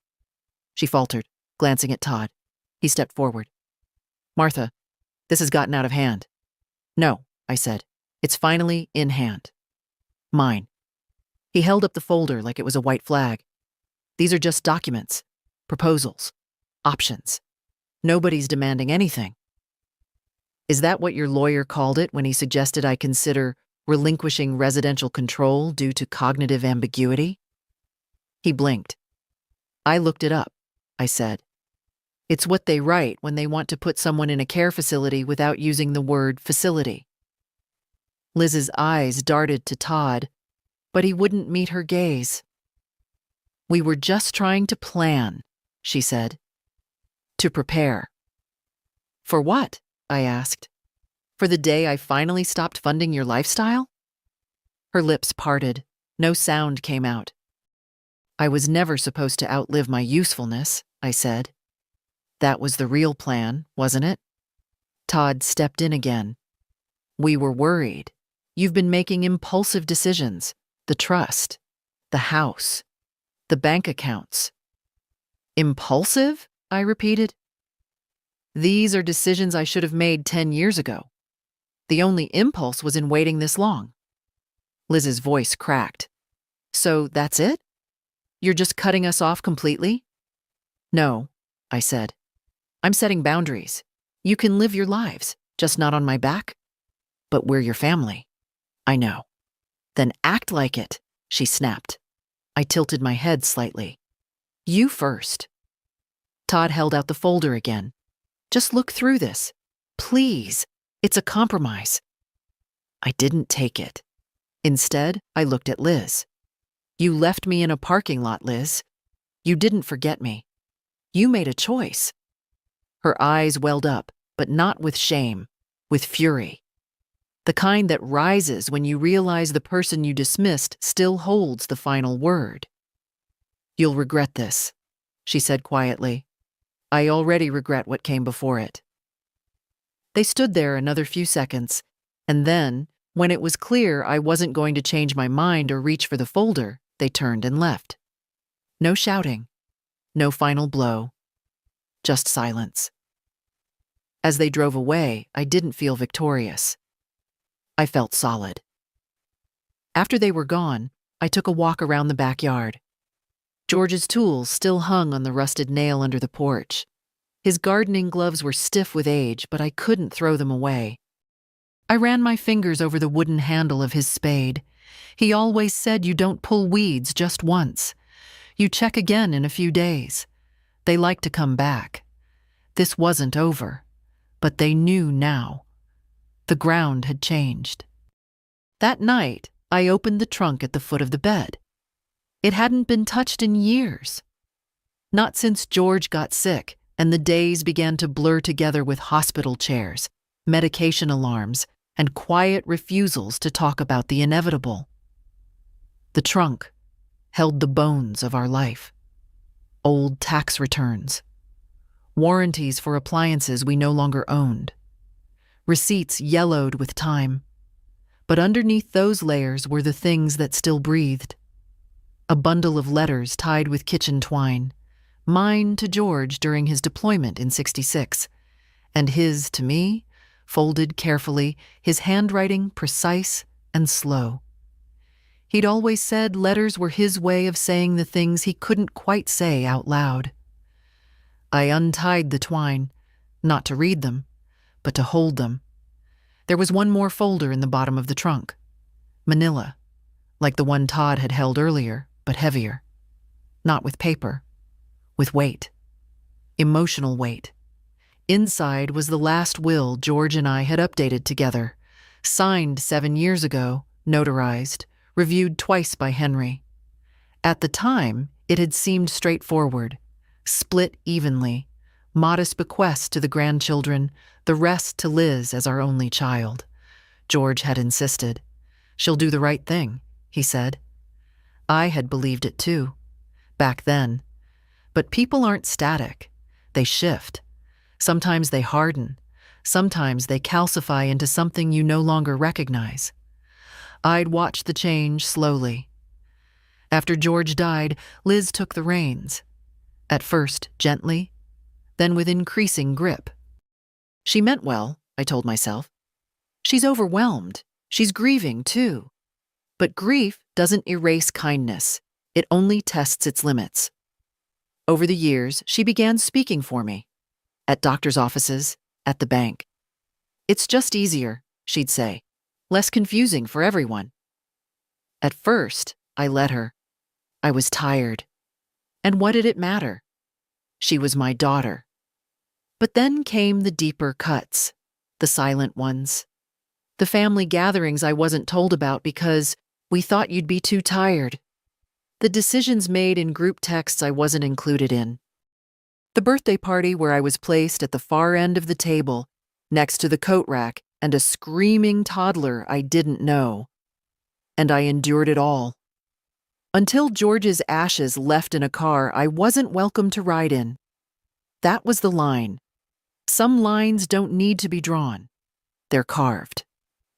She faltered, glancing at Todd. He stepped forward. Martha, this has gotten out of hand. No, I said. It's finally in hand. Mine. He held up the folder like it was a white flag. These are just documents, proposals, options. Nobody's demanding anything. Is that what your lawyer called it when he suggested I consider relinquishing residential control due to cognitive ambiguity? He blinked. I looked it up, I said. It's what they write when they want to put someone in a care facility without using the word facility. Liz's eyes darted to Todd, but he wouldn't meet her gaze. We were just trying to plan, she said. To prepare. For what? I asked. For the day I finally stopped funding your lifestyle? Her lips parted. No sound came out. I was never supposed to outlive my usefulness, I said. That was the real plan, wasn't it? Todd stepped in again. We were worried. You've been making impulsive decisions. The trust, the house, the bank accounts. Impulsive? I repeated. These are decisions I should have made 10 years ago. The only impulse was in waiting this long. Liz's voice cracked. So that's it? You're just cutting us off completely? No, I said. I'm setting boundaries. You can live your lives, just not on my back. But we're your family. I know. Then act like it, she snapped. I tilted my head slightly. You first. Todd held out the folder again. Just look through this. Please. It's a compromise. I didn't take it. Instead, I looked at Liz. You left me in a parking lot, Liz. You didn't forget me. You made a choice. Her eyes welled up, but not with shame, with fury. The kind that rises when you realize the person you dismissed still holds the final word. You'll regret this, she said quietly. I already regret what came before it. They stood there another few seconds, and then, when it was clear I wasn't going to change my mind or reach for the folder, they turned and left. No shouting, no final blow, just silence. As they drove away, I didn't feel victorious. I felt solid. After they were gone, I took a walk around the backyard. George's tools still hung on the rusted nail under the porch. His gardening gloves were stiff with age, but I couldn't throw them away. I ran my fingers over the wooden handle of his spade. He always said you don't pull weeds just once. You check again in a few days. They like to come back. This wasn't over, but they knew now. The ground had changed. That night, I opened the trunk at the foot of the bed. It hadn't been touched in years. Not since George got sick and the days began to blur together with hospital chairs, medication alarms, and quiet refusals to talk about the inevitable. The trunk held the bones of our life. Old tax returns, warranties for appliances we no longer owned, receipts yellowed with time. But underneath those layers were the things that still breathed. A bundle of letters tied with kitchen twine, mine to George during his deployment in '66, and his to me, folded carefully, his handwriting precise and slow. He'd always said letters were his way of saying the things he couldn't quite say out loud. I untied the twine, not to read them, but to hold them. There was one more folder in the bottom of the trunk. Manila, like the one Todd had held earlier, but heavier. Not with paper, with weight. Emotional weight. Inside was the last will George and I had updated together, signed 7 years ago, notarized, reviewed twice by Henry. At the time, it had seemed straightforward, split evenly, modest bequest to the grandchildren, the rest to Liz as our only child. George had insisted. She'll do the right thing, he said. I had believed it too, back then. But people aren't static. They shift. Sometimes they harden. Sometimes they calcify into something you no longer recognize. I'd watched the change slowly. After George died, Liz took the reins. At first, gently, then with increasing grip. She meant well, I told myself. She's overwhelmed. She's grieving, too. But grief doesn't erase kindness. It only tests its limits. Over the years, she began speaking for me. At doctor's offices, at the bank. It's just easier, she'd say. Less confusing for everyone. At first, I let her. I was tired. And what did it matter? She was my daughter. But then came the deeper cuts, the silent ones. The family gatherings I wasn't told about because we thought you'd be too tired. The decisions made in group texts I wasn't included in. The birthday party where I was placed at the far end of the table, next to the coat rack and a screaming toddler I didn't know. And I endured it all. Until George's ashes left in a car I wasn't welcome to ride in. That was the line. Some lines don't need to be drawn. They're carved.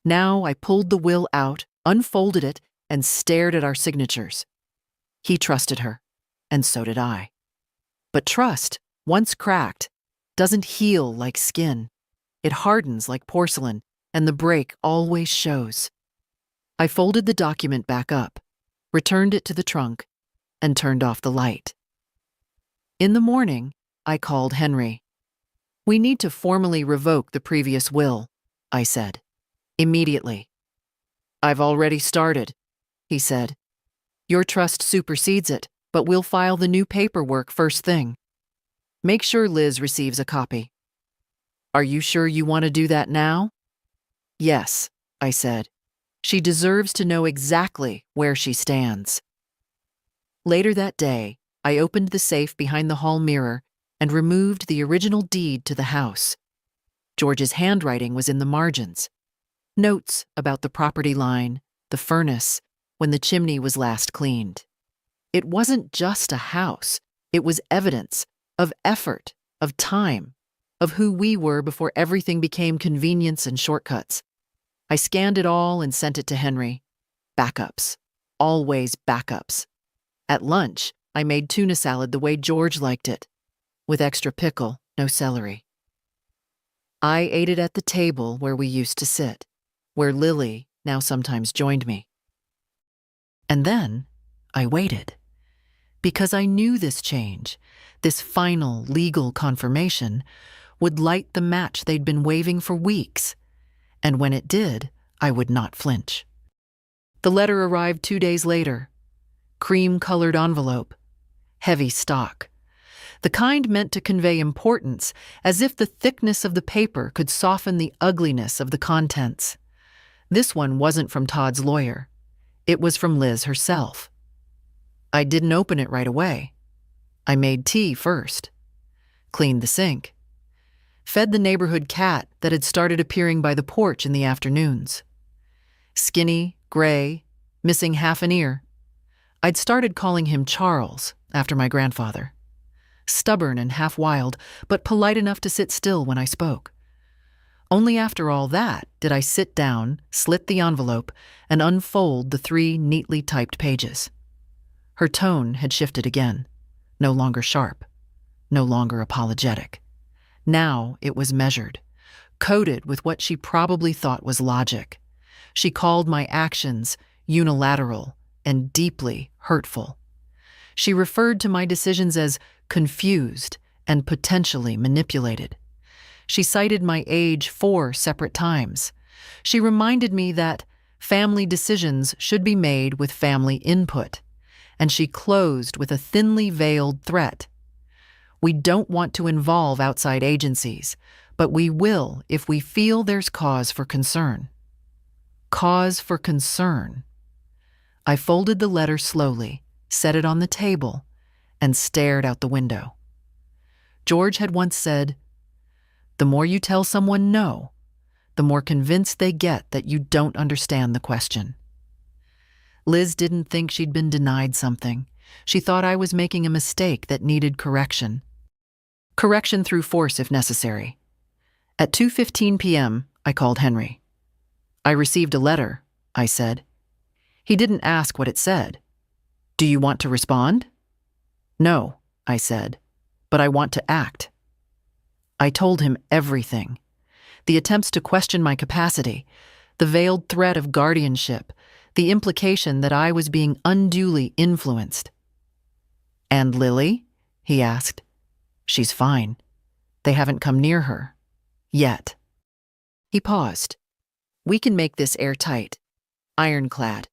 Now I pulled the will out, unfolded it, and stared at our signatures. He trusted her, and so did I. But trust, once cracked, doesn't heal like skin. It hardens like porcelain, and the break always shows. I folded the document back up, returned it to the trunk, and turned off the light. In the morning, I called Henry. "We need to formally revoke the previous will," I said. "Immediately." "I've already started," he said. "Your trust supersedes it, but we'll file the new paperwork first thing. Make sure Liz receives a copy." "Are you sure you want to do that now?" "Yes," I said. "She deserves to know exactly where she stands." Later that day, I opened the safe behind the hall mirror and removed the original deed to the house. George's handwriting was in the margins. Notes about the property line, the furnace, when the chimney was last cleaned. It wasn't just a house. It was evidence of effort, of time, of who we were before everything became convenience and shortcuts. I scanned it all and sent it to Henry. Backups. Always backups. At lunch, I made tuna salad the way George liked it, with extra pickle, no celery. I ate it at the table where we used to sit, where Lily now sometimes joined me. And then I waited, because I knew this change, this final legal confirmation, would light the match they'd been waving for weeks. And when it did, I would not flinch. The letter arrived 2 days later. Cream-colored envelope. Heavy stock. The kind meant to convey importance, as if the thickness of the paper could soften the ugliness of the contents. This one wasn't from Todd's lawyer. It was from Liz herself. I didn't open it right away. I made tea first. Cleaned the sink. Fed the neighborhood cat that had started appearing by the porch in the afternoons. Skinny, gray, missing half an ear. I'd started calling him Charles, after my grandfather. Stubborn and half wild, but polite enough to sit still when I spoke. Only after all that did I sit down, slit the envelope, and unfold the 3 neatly typed pages. Her tone had shifted again. No longer sharp. No longer apologetic. Now it was measured, coded with what she probably thought was logic. She called my actions unilateral and deeply hurtful. She referred to my decisions as confused and potentially manipulated. She cited my age 4 separate times. She reminded me that family decisions should be made with family input, and she closed with a thinly veiled threat. "We don't want to involve outside agencies, but we will if we feel there's cause for concern." Cause for concern. I folded the letter slowly, set it on the table, and stared out the window. George had once said, "The more you tell someone no, the more convinced they get that you don't understand the question." Liz didn't think she'd been denied something. She thought I was making a mistake that needed correction. Correction through force if necessary. At 2:15 p.m., I called Henry. "I received a letter," I said. He didn't ask what it said. "Do you want to respond?" "No," I said, "but I want to act." I told him everything. The attempts to question my capacity, the veiled threat of guardianship, the implication that I was being unduly influenced. "And Lily?" he asked. "She's fine. They haven't come near her. Yet." He paused. "We can make this airtight, ironclad.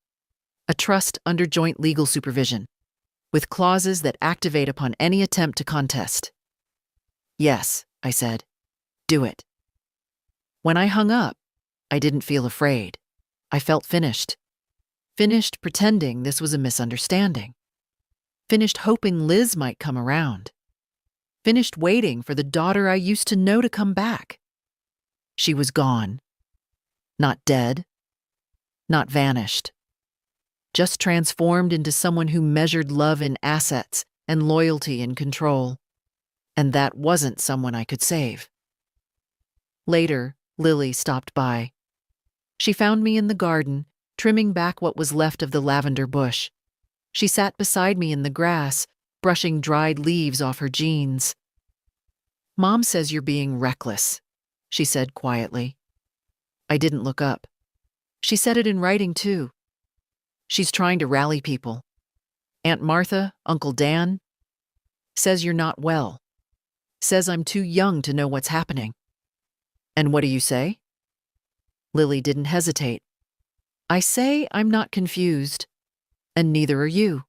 A trust under joint legal supervision, with clauses that activate upon any attempt to contest." "Yes," I said. "Do it." When I hung up, I didn't feel afraid. I felt finished. Finished pretending this was a misunderstanding. Finished hoping Liz might come around. Finished waiting for the daughter I used to know to come back. She was gone. Not dead. Not vanished. Just transformed into someone who measured love in assets and loyalty in control. And that wasn't someone I could save. Later, Lily stopped by. She found me in the garden, trimming back what was left of the lavender bush. She sat beside me in the grass, brushing dried leaves off her jeans. Mom says you're being reckless, she said quietly. I didn't look up. She said it in writing, too. She's trying to rally people. Aunt Martha, Uncle Dan, says you're not well. Says I'm too young to know what's happening. And what do you say? Lily didn't hesitate. I say I'm not confused, and neither are you.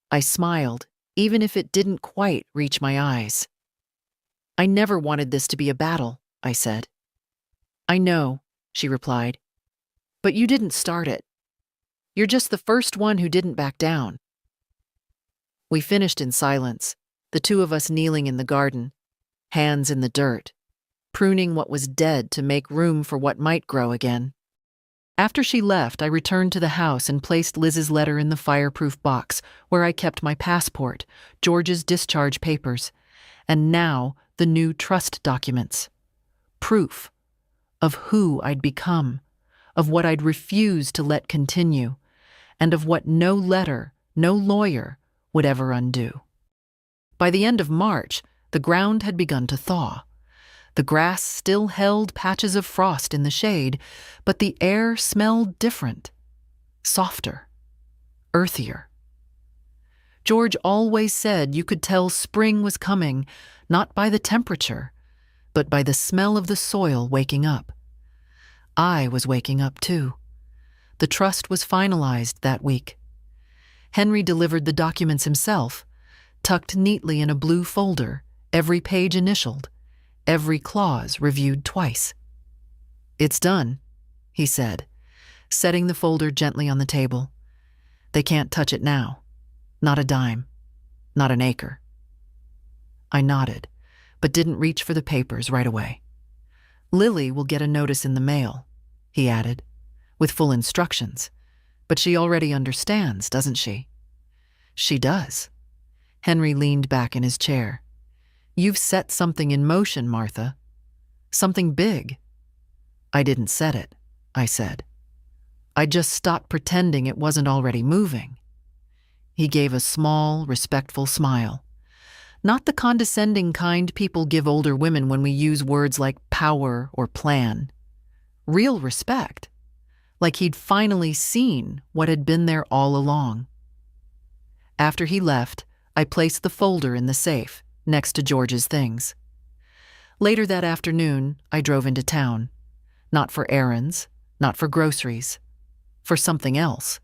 I smiled, even if it didn't quite reach my eyes. I never wanted this to be a battle, I said. I know, she replied. But you didn't start it. You're just the first one who didn't back down. We finished in silence, the two of us kneeling in the garden, hands in the dirt, pruning what was dead to make room for what might grow again. After she left, I returned to the house and placed Liz's letter in the fireproof box where I kept my passport, George's discharge papers, and now the new trust documents. Proof of who I'd become, of what I'd refused to let continue, and of what no letter, no lawyer would ever undo. By the end of March, the ground had begun to thaw. The grass still held patches of frost in the shade, but the air smelled different, softer, earthier. George always said you could tell spring was coming, not by the temperature, but by the smell of the soil waking up. I was waking up too. The trust was finalized that week. Henry delivered the documents himself, tucked neatly in a blue folder, every page initialed, every clause reviewed twice. It's done, he said, setting the folder gently on the table. They can't touch it now. Not a dime. Not an acre. I nodded, but didn't reach for the papers right away. Lily will get a notice in the mail, he added, with full instructions. But she already understands, doesn't she? She does. Henry leaned back in his chair. You've set something in motion, Martha. Something big. I didn't set it, I said. I just stopped pretending it wasn't already moving. He gave a small, respectful smile. Not the condescending kind people give older women when we use words like power or plan. Real respect. Like he'd finally seen what had been there all along. After he left, I placed the folder in the safe, next to George's things. Later that afternoon, I drove into town. Not for errands, not for groceries. For something else.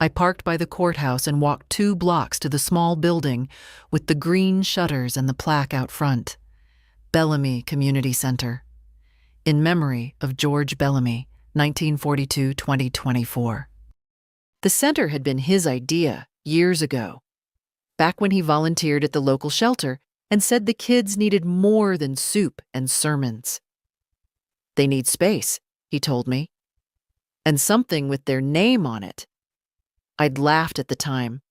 I parked by the courthouse and walked 2 blocks to the small building with the green shutters and the plaque out front. Bellamy Community Center. In memory of George Bellamy, 1942-2024. The center had been his idea years ago, back when he volunteered at the local shelter and said the kids needed more than soup and sermons. They need space, he told me, and something with their name on it. I'd laughed at the time.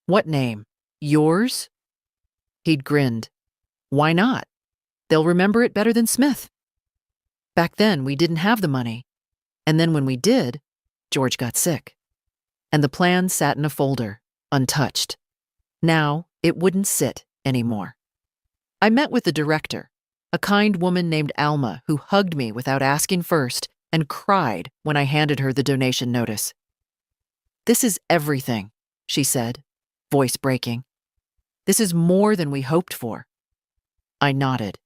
What name? Yours? He'd grinned. Why not? They'll remember it better than Smith. Back then, we didn't have the money. And then when we did, George got sick. And the plan sat in a folder, untouched. Now, it wouldn't sit anymore. I met with the director, a kind woman named Alma who hugged me without asking first and cried when I handed her the donation notice. This is everything, she said, voice breaking. This is more than we hoped for. I nodded.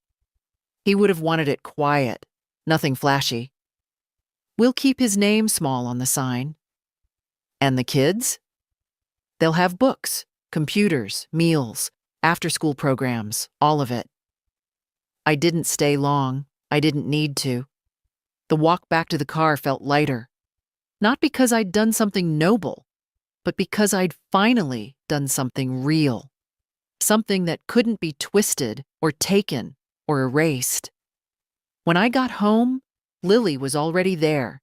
He would have wanted it quiet, nothing flashy. We'll keep his name small on the sign. And the kids? They'll have books, computers, meals, after-school programs, all of it. I didn't stay long. I didn't need to. The walk back to the car felt lighter. Not because I'd done something noble, but because I'd finally done something real. Something that couldn't be twisted or taken or erased. When I got home, Lily was already there,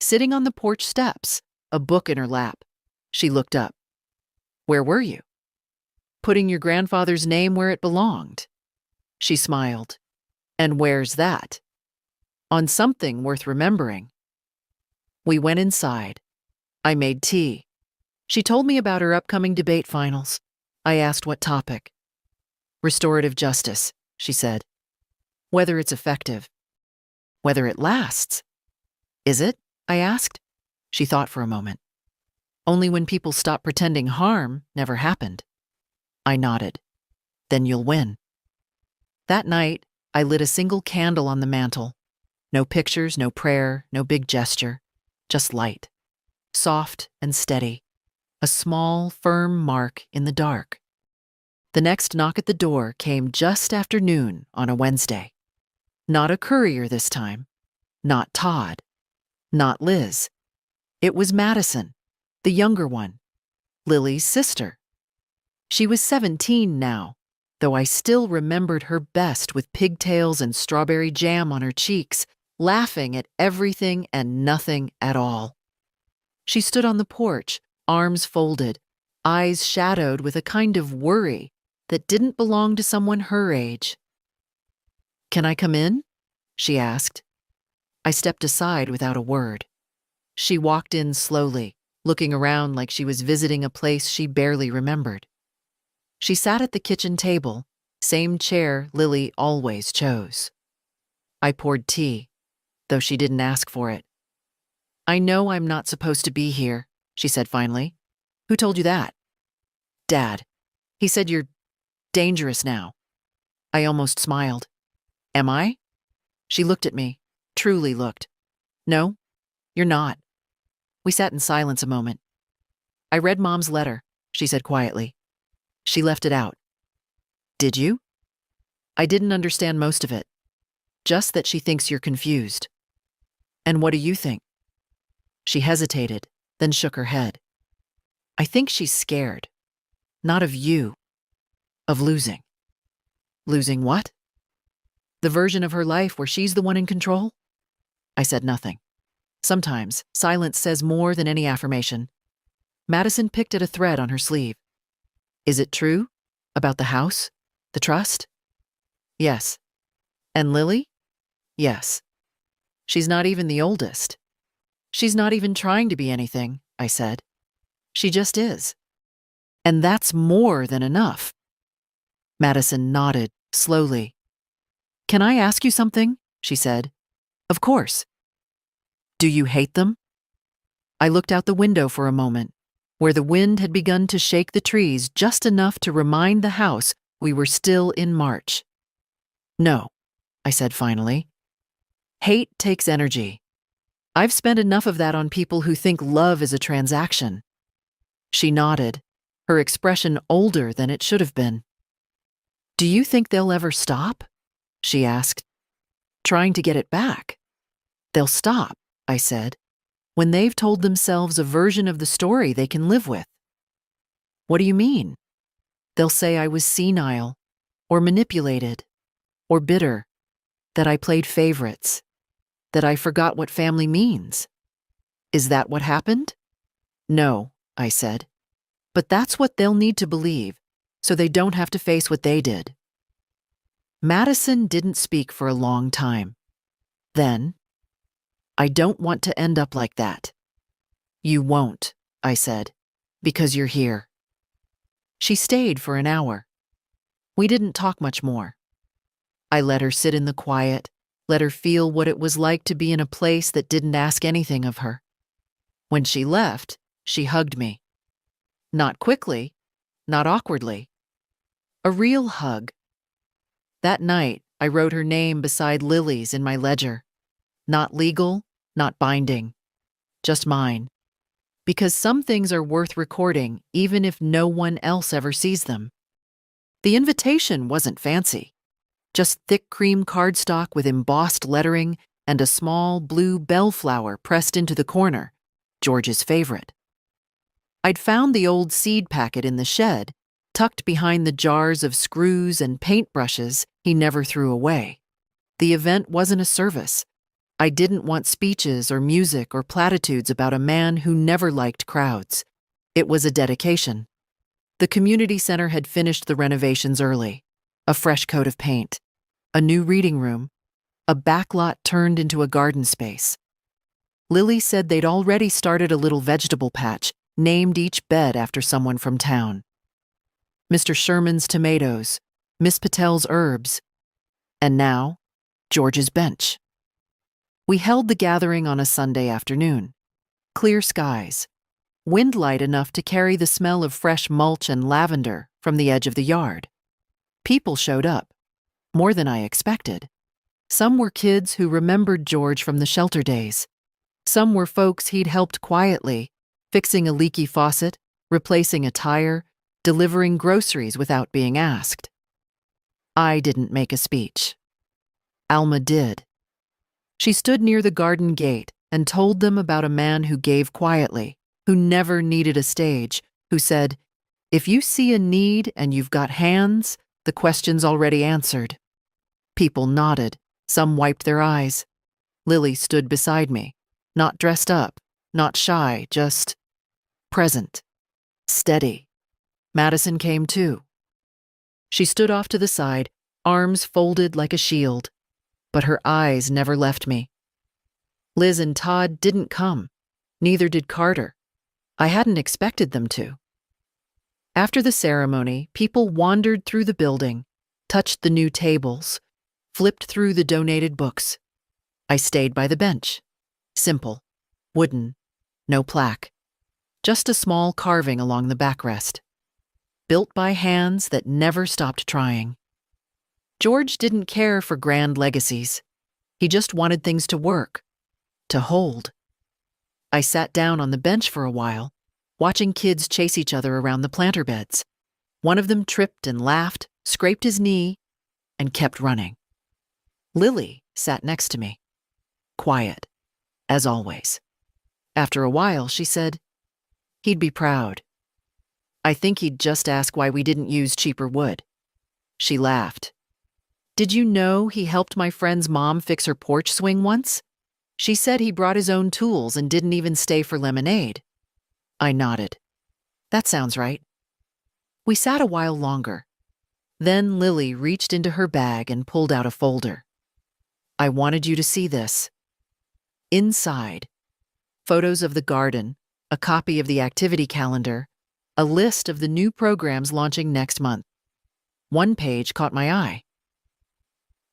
sitting on the porch steps, a book in her lap. She looked up. Where were you? Putting your grandfather's name where it belonged. She smiled. And where's that? On something worth remembering. We went inside. I made tea. She told me about her upcoming debate finals. I asked what topic. Restorative justice, she said. Whether it's effective. Whether it lasts. Is it? I asked. She thought for a moment. Only when people stop pretending harm never happened. I nodded. Then you'll win. That night, I lit a single candle on the mantel. No pictures, no prayer, no big gesture. Just light. Soft and steady. A small, firm mark in the dark. The next knock at the door came just after noon on a Wednesday. Not a courier this time. Not Todd. Not Liz. It was Madison, the younger one, Lily's sister. She was 17 now, though I still remembered her best with pigtails and strawberry jam on her cheeks, laughing at everything and nothing at all. She stood on the porch, arms folded, eyes shadowed with a kind of worry that didn't belong to someone her age. "Can I come in?" she asked. I stepped aside without a word. She walked in slowly, looking around like she was visiting a place she barely remembered. She sat at the kitchen table, same chair Lily always chose. I poured tea, though she didn't ask for it. "I know I'm not supposed to be here," she said finally. "Who told you that?" "Dad. He said you're dangerous now." I almost smiled. "Am I?" She looked at me, truly looked. "No, you're not." We sat in silence a moment. "I read Mom's letter," she said quietly. She left it out. "Did you?" "I didn't understand most of it. Just that she thinks you're confused." "And what do you think?" She hesitated, then shook her head. "I think she's scared. Not of you. Of losing." "Losing what?" "The version of her life where she's the one in control?" I said nothing. Sometimes silence says more than any affirmation. Madison picked at a thread on her sleeve. "Is it true? About the house? The trust?" "Yes." "And Lily?" "Yes." "She's not even the oldest." "She's not even trying to be anything," I said. "She just is. And that's more than enough." Madison nodded, slowly. "Can I ask you something?" she said. "Of course." "Do you hate them?" I looked out the window for a moment, where the wind had begun to shake the trees just enough to remind the house we were still in March. "No," I said finally. "Hate takes energy. I've spent enough of that on people who think love is a transaction." She nodded, her expression older than it should have been. "Do you think they'll ever stop?" she asked. "Trying to get it back?" "They'll stop," I said, "when they've told themselves a version of the story they can live with." "What do you mean?" "They'll say I was senile, or manipulated, or bitter, that I played favorites, that I forgot what family means." "Is that what happened?" "No," I said. "But that's what they'll need to believe, so they don't have to face what they did." Madison didn't speak for a long time. Then, "I don't want to end up like that." "You won't," I said, "because you're here." She stayed for an hour. We didn't talk much more. I let her sit in the quiet, let her feel what it was like to be in a place that didn't ask anything of her. When she left, she hugged me. Not quickly, not awkwardly. A real hug. That night, I wrote her name beside Lily's in my ledger. Not legal, not binding. Just mine. Because some things are worth recording even if no one else ever sees them. The invitation wasn't fancy. Just thick cream cardstock with embossed lettering and a small blue bellflower pressed into the corner, George's favorite. I'd found the old seed packet in the shed, tucked behind the jars of screws and paintbrushes he never threw away. The event wasn't a service. I didn't want speeches or music or platitudes about a man who never liked crowds. It was a dedication. The community center had finished the renovations early. A fresh coat of paint, a new reading room, a backlot turned into a garden space. Lily said they'd already started a little vegetable patch, named each bed after someone from town. Mr. Sherman's tomatoes, Miss Patel's herbs, And now, George's bench. We held the gathering on a Sunday afternoon. Clear skies. Wind light enough to carry the smell of fresh mulch and lavender from the edge of the yard. People showed up, more than I expected. Some were kids who remembered George from the shelter days. Some were folks he'd helped quietly, fixing a leaky faucet, replacing a tire, delivering groceries without being asked. I didn't make a speech. Alma did. She stood near the garden gate and told them about a man who gave quietly, who never needed a stage, who said, "If you see a need and you've got hands, the question's already answered." People nodded. Some wiped their eyes. Lily stood beside me, not dressed up, not shy, just present, steady. Madison came too. She stood off to the side, arms folded like a shield, but her eyes never left me. Liz and Todd didn't come. Neither did Carter. I hadn't expected them to. After the ceremony, people wandered through the building, touched the new tables, flipped through the donated books. I stayed by the bench. Simple, wooden, no plaque. Just a small carving along the backrest. Built by hands that never stopped trying. George didn't care for grand legacies. He just wanted things to work, to hold. I sat down on the bench for a while, watching kids chase each other around the planter beds. One of them tripped and laughed, scraped his knee, and kept running. Lily sat next to me, quiet, as always. After a while, she said, "He'd be proud. I think he'd just ask why we didn't use cheaper wood." She laughed. "Did you know he helped my friend's mom fix her porch swing once? She said he brought his own tools and didn't even stay for lemonade." I nodded. "That sounds right." We sat a while longer. Then Lily reached into her bag and pulled out a folder. "I wanted you to see this." Inside, photos of the garden, a copy of the activity calendar, a list of the new programs launching next month. One page caught my eye.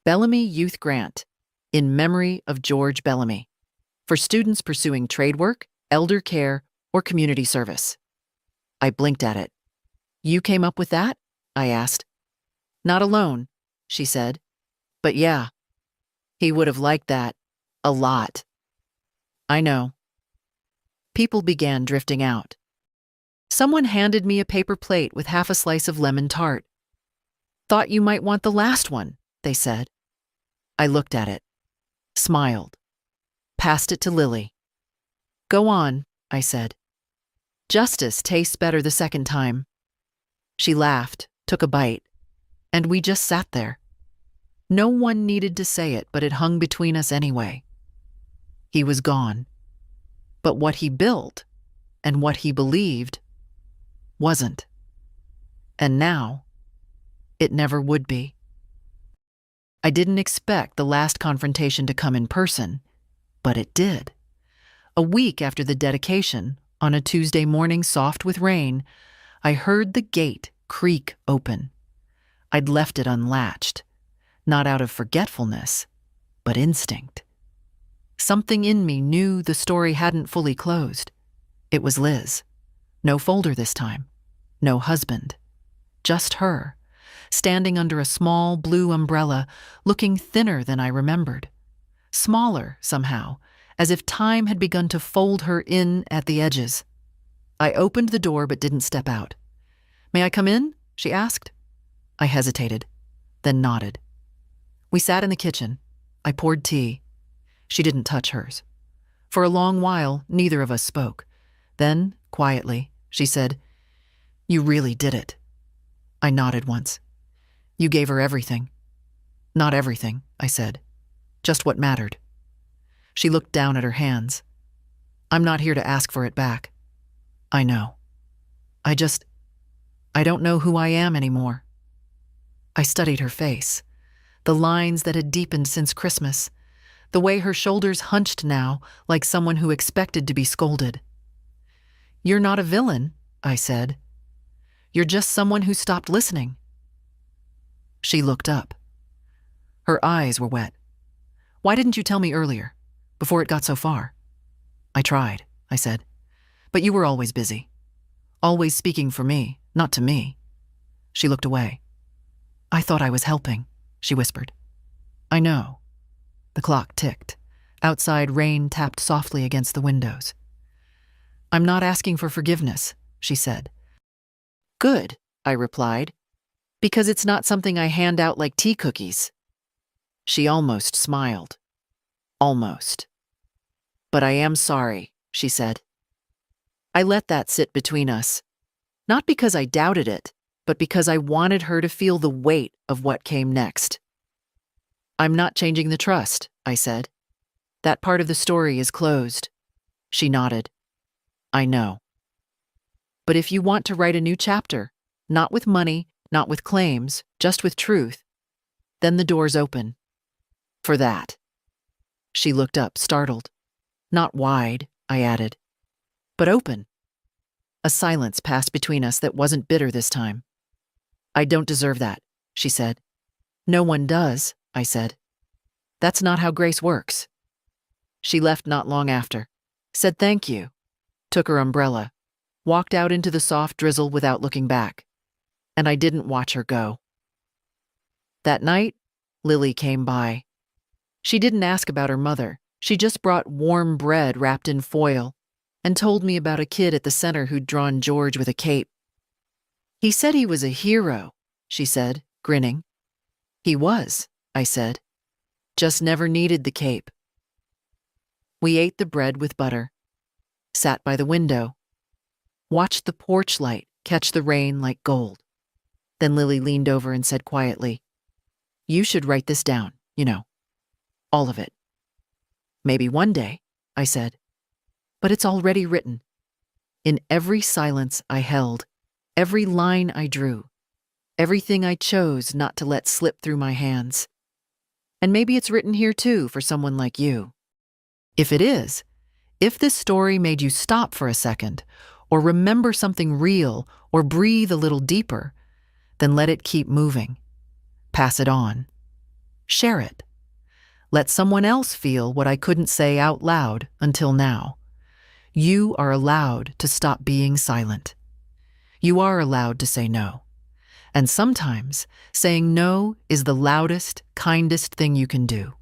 Bellamy Youth Grant, in memory of George Bellamy, for students pursuing trade work, elder care, or community service. I blinked at it. "You came up with that?" I asked. "Not alone," she said. "But yeah, he would have liked that. A lot." "I know." People began drifting out. Someone handed me a paper plate with half a slice of lemon tart. "Thought you might want the last one," they said. I looked at it, smiled, passed it to Lily. "Go on," I said. "Justice tastes better the second time." She laughed, took a bite, and we just sat there. No one needed to say it, but it hung between us anyway. He was gone. But what he built, and what he believed, wasn't. And now, it never would be. I didn't expect the last confrontation to come in person, but it did. A week after the dedication, on a Tuesday morning soft with rain, I heard the gate creak open. I'd left it unlatched, not out of forgetfulness, but instinct. Something in me knew the story hadn't fully closed. It was Liz. No folder this time. No husband. Just her, standing under a small blue umbrella, looking thinner than I remembered. Smaller, somehow, as if time had begun to fold her in at the edges. I opened the door but didn't step out. "May I come in?" she asked. I hesitated, then nodded. We sat in the kitchen. I poured tea. She didn't touch hers. For a long while, neither of us spoke. Then, quietly, she said, "You really did it." I nodded once. "You gave her everything." "Not everything," I said. "Just what mattered." She looked down at her hands. "I'm not here to ask for it back." "I know. I don't know who I am anymore." I studied her face, the lines that had deepened since Christmas, the way her shoulders hunched now like someone who expected to be scolded. "You're not a villain," I said. "You're just someone who stopped listening." She looked up. Her eyes were wet. Why didn't you tell me earlier, before it got so far? I tried, I said. But you were always busy. Always speaking for me, not to me. She looked away. I thought I was helping, she whispered. I know. The clock ticked. Outside, rain tapped softly against the windows. I'm not asking for forgiveness, she said. Good, I replied, because it's not something I hand out like tea cookies. She almost smiled. Almost. But I am sorry, she said. I let that sit between us, not because I doubted it, but because I wanted her to feel the weight of what came next. I'm not changing the trust, I said. That part of the story is closed. She nodded. I know. But if you want to write a new chapter, not with money, not with claims, just with truth, then the door's open. For that. She looked up, startled. Not wide, I added, but open. A silence passed between us that wasn't bitter this time. I don't deserve that, she said. No one does, I said. That's not how grace works. She left not long after, said thank you, took her umbrella, walked out into the soft drizzle without looking back, and I didn't watch her go. That night, Lily came by. She didn't ask about her mother. She just brought warm bread wrapped in foil and told me about a kid at the center who'd drawn George with a cape. He said he was a hero, she said, grinning. He was, I said. Just never needed the cape. We ate the bread with butter, sat by the window, watched the porch light catch the rain like gold. Then Lily leaned over and said quietly, You should write this down, all of it. Maybe one day, I said, but it's already written. In every silence I held, every line I drew, everything I chose not to let slip through my hands. And maybe it's written here too for someone like you. If it is, if this story made you stop for a second, or remember something real, or breathe a little deeper, then let it keep moving. Pass it on. Share it. Let someone else feel what I couldn't say out loud until now. You are allowed to stop being silent. You are allowed to say no. And sometimes saying no is the loudest, kindest thing you can do.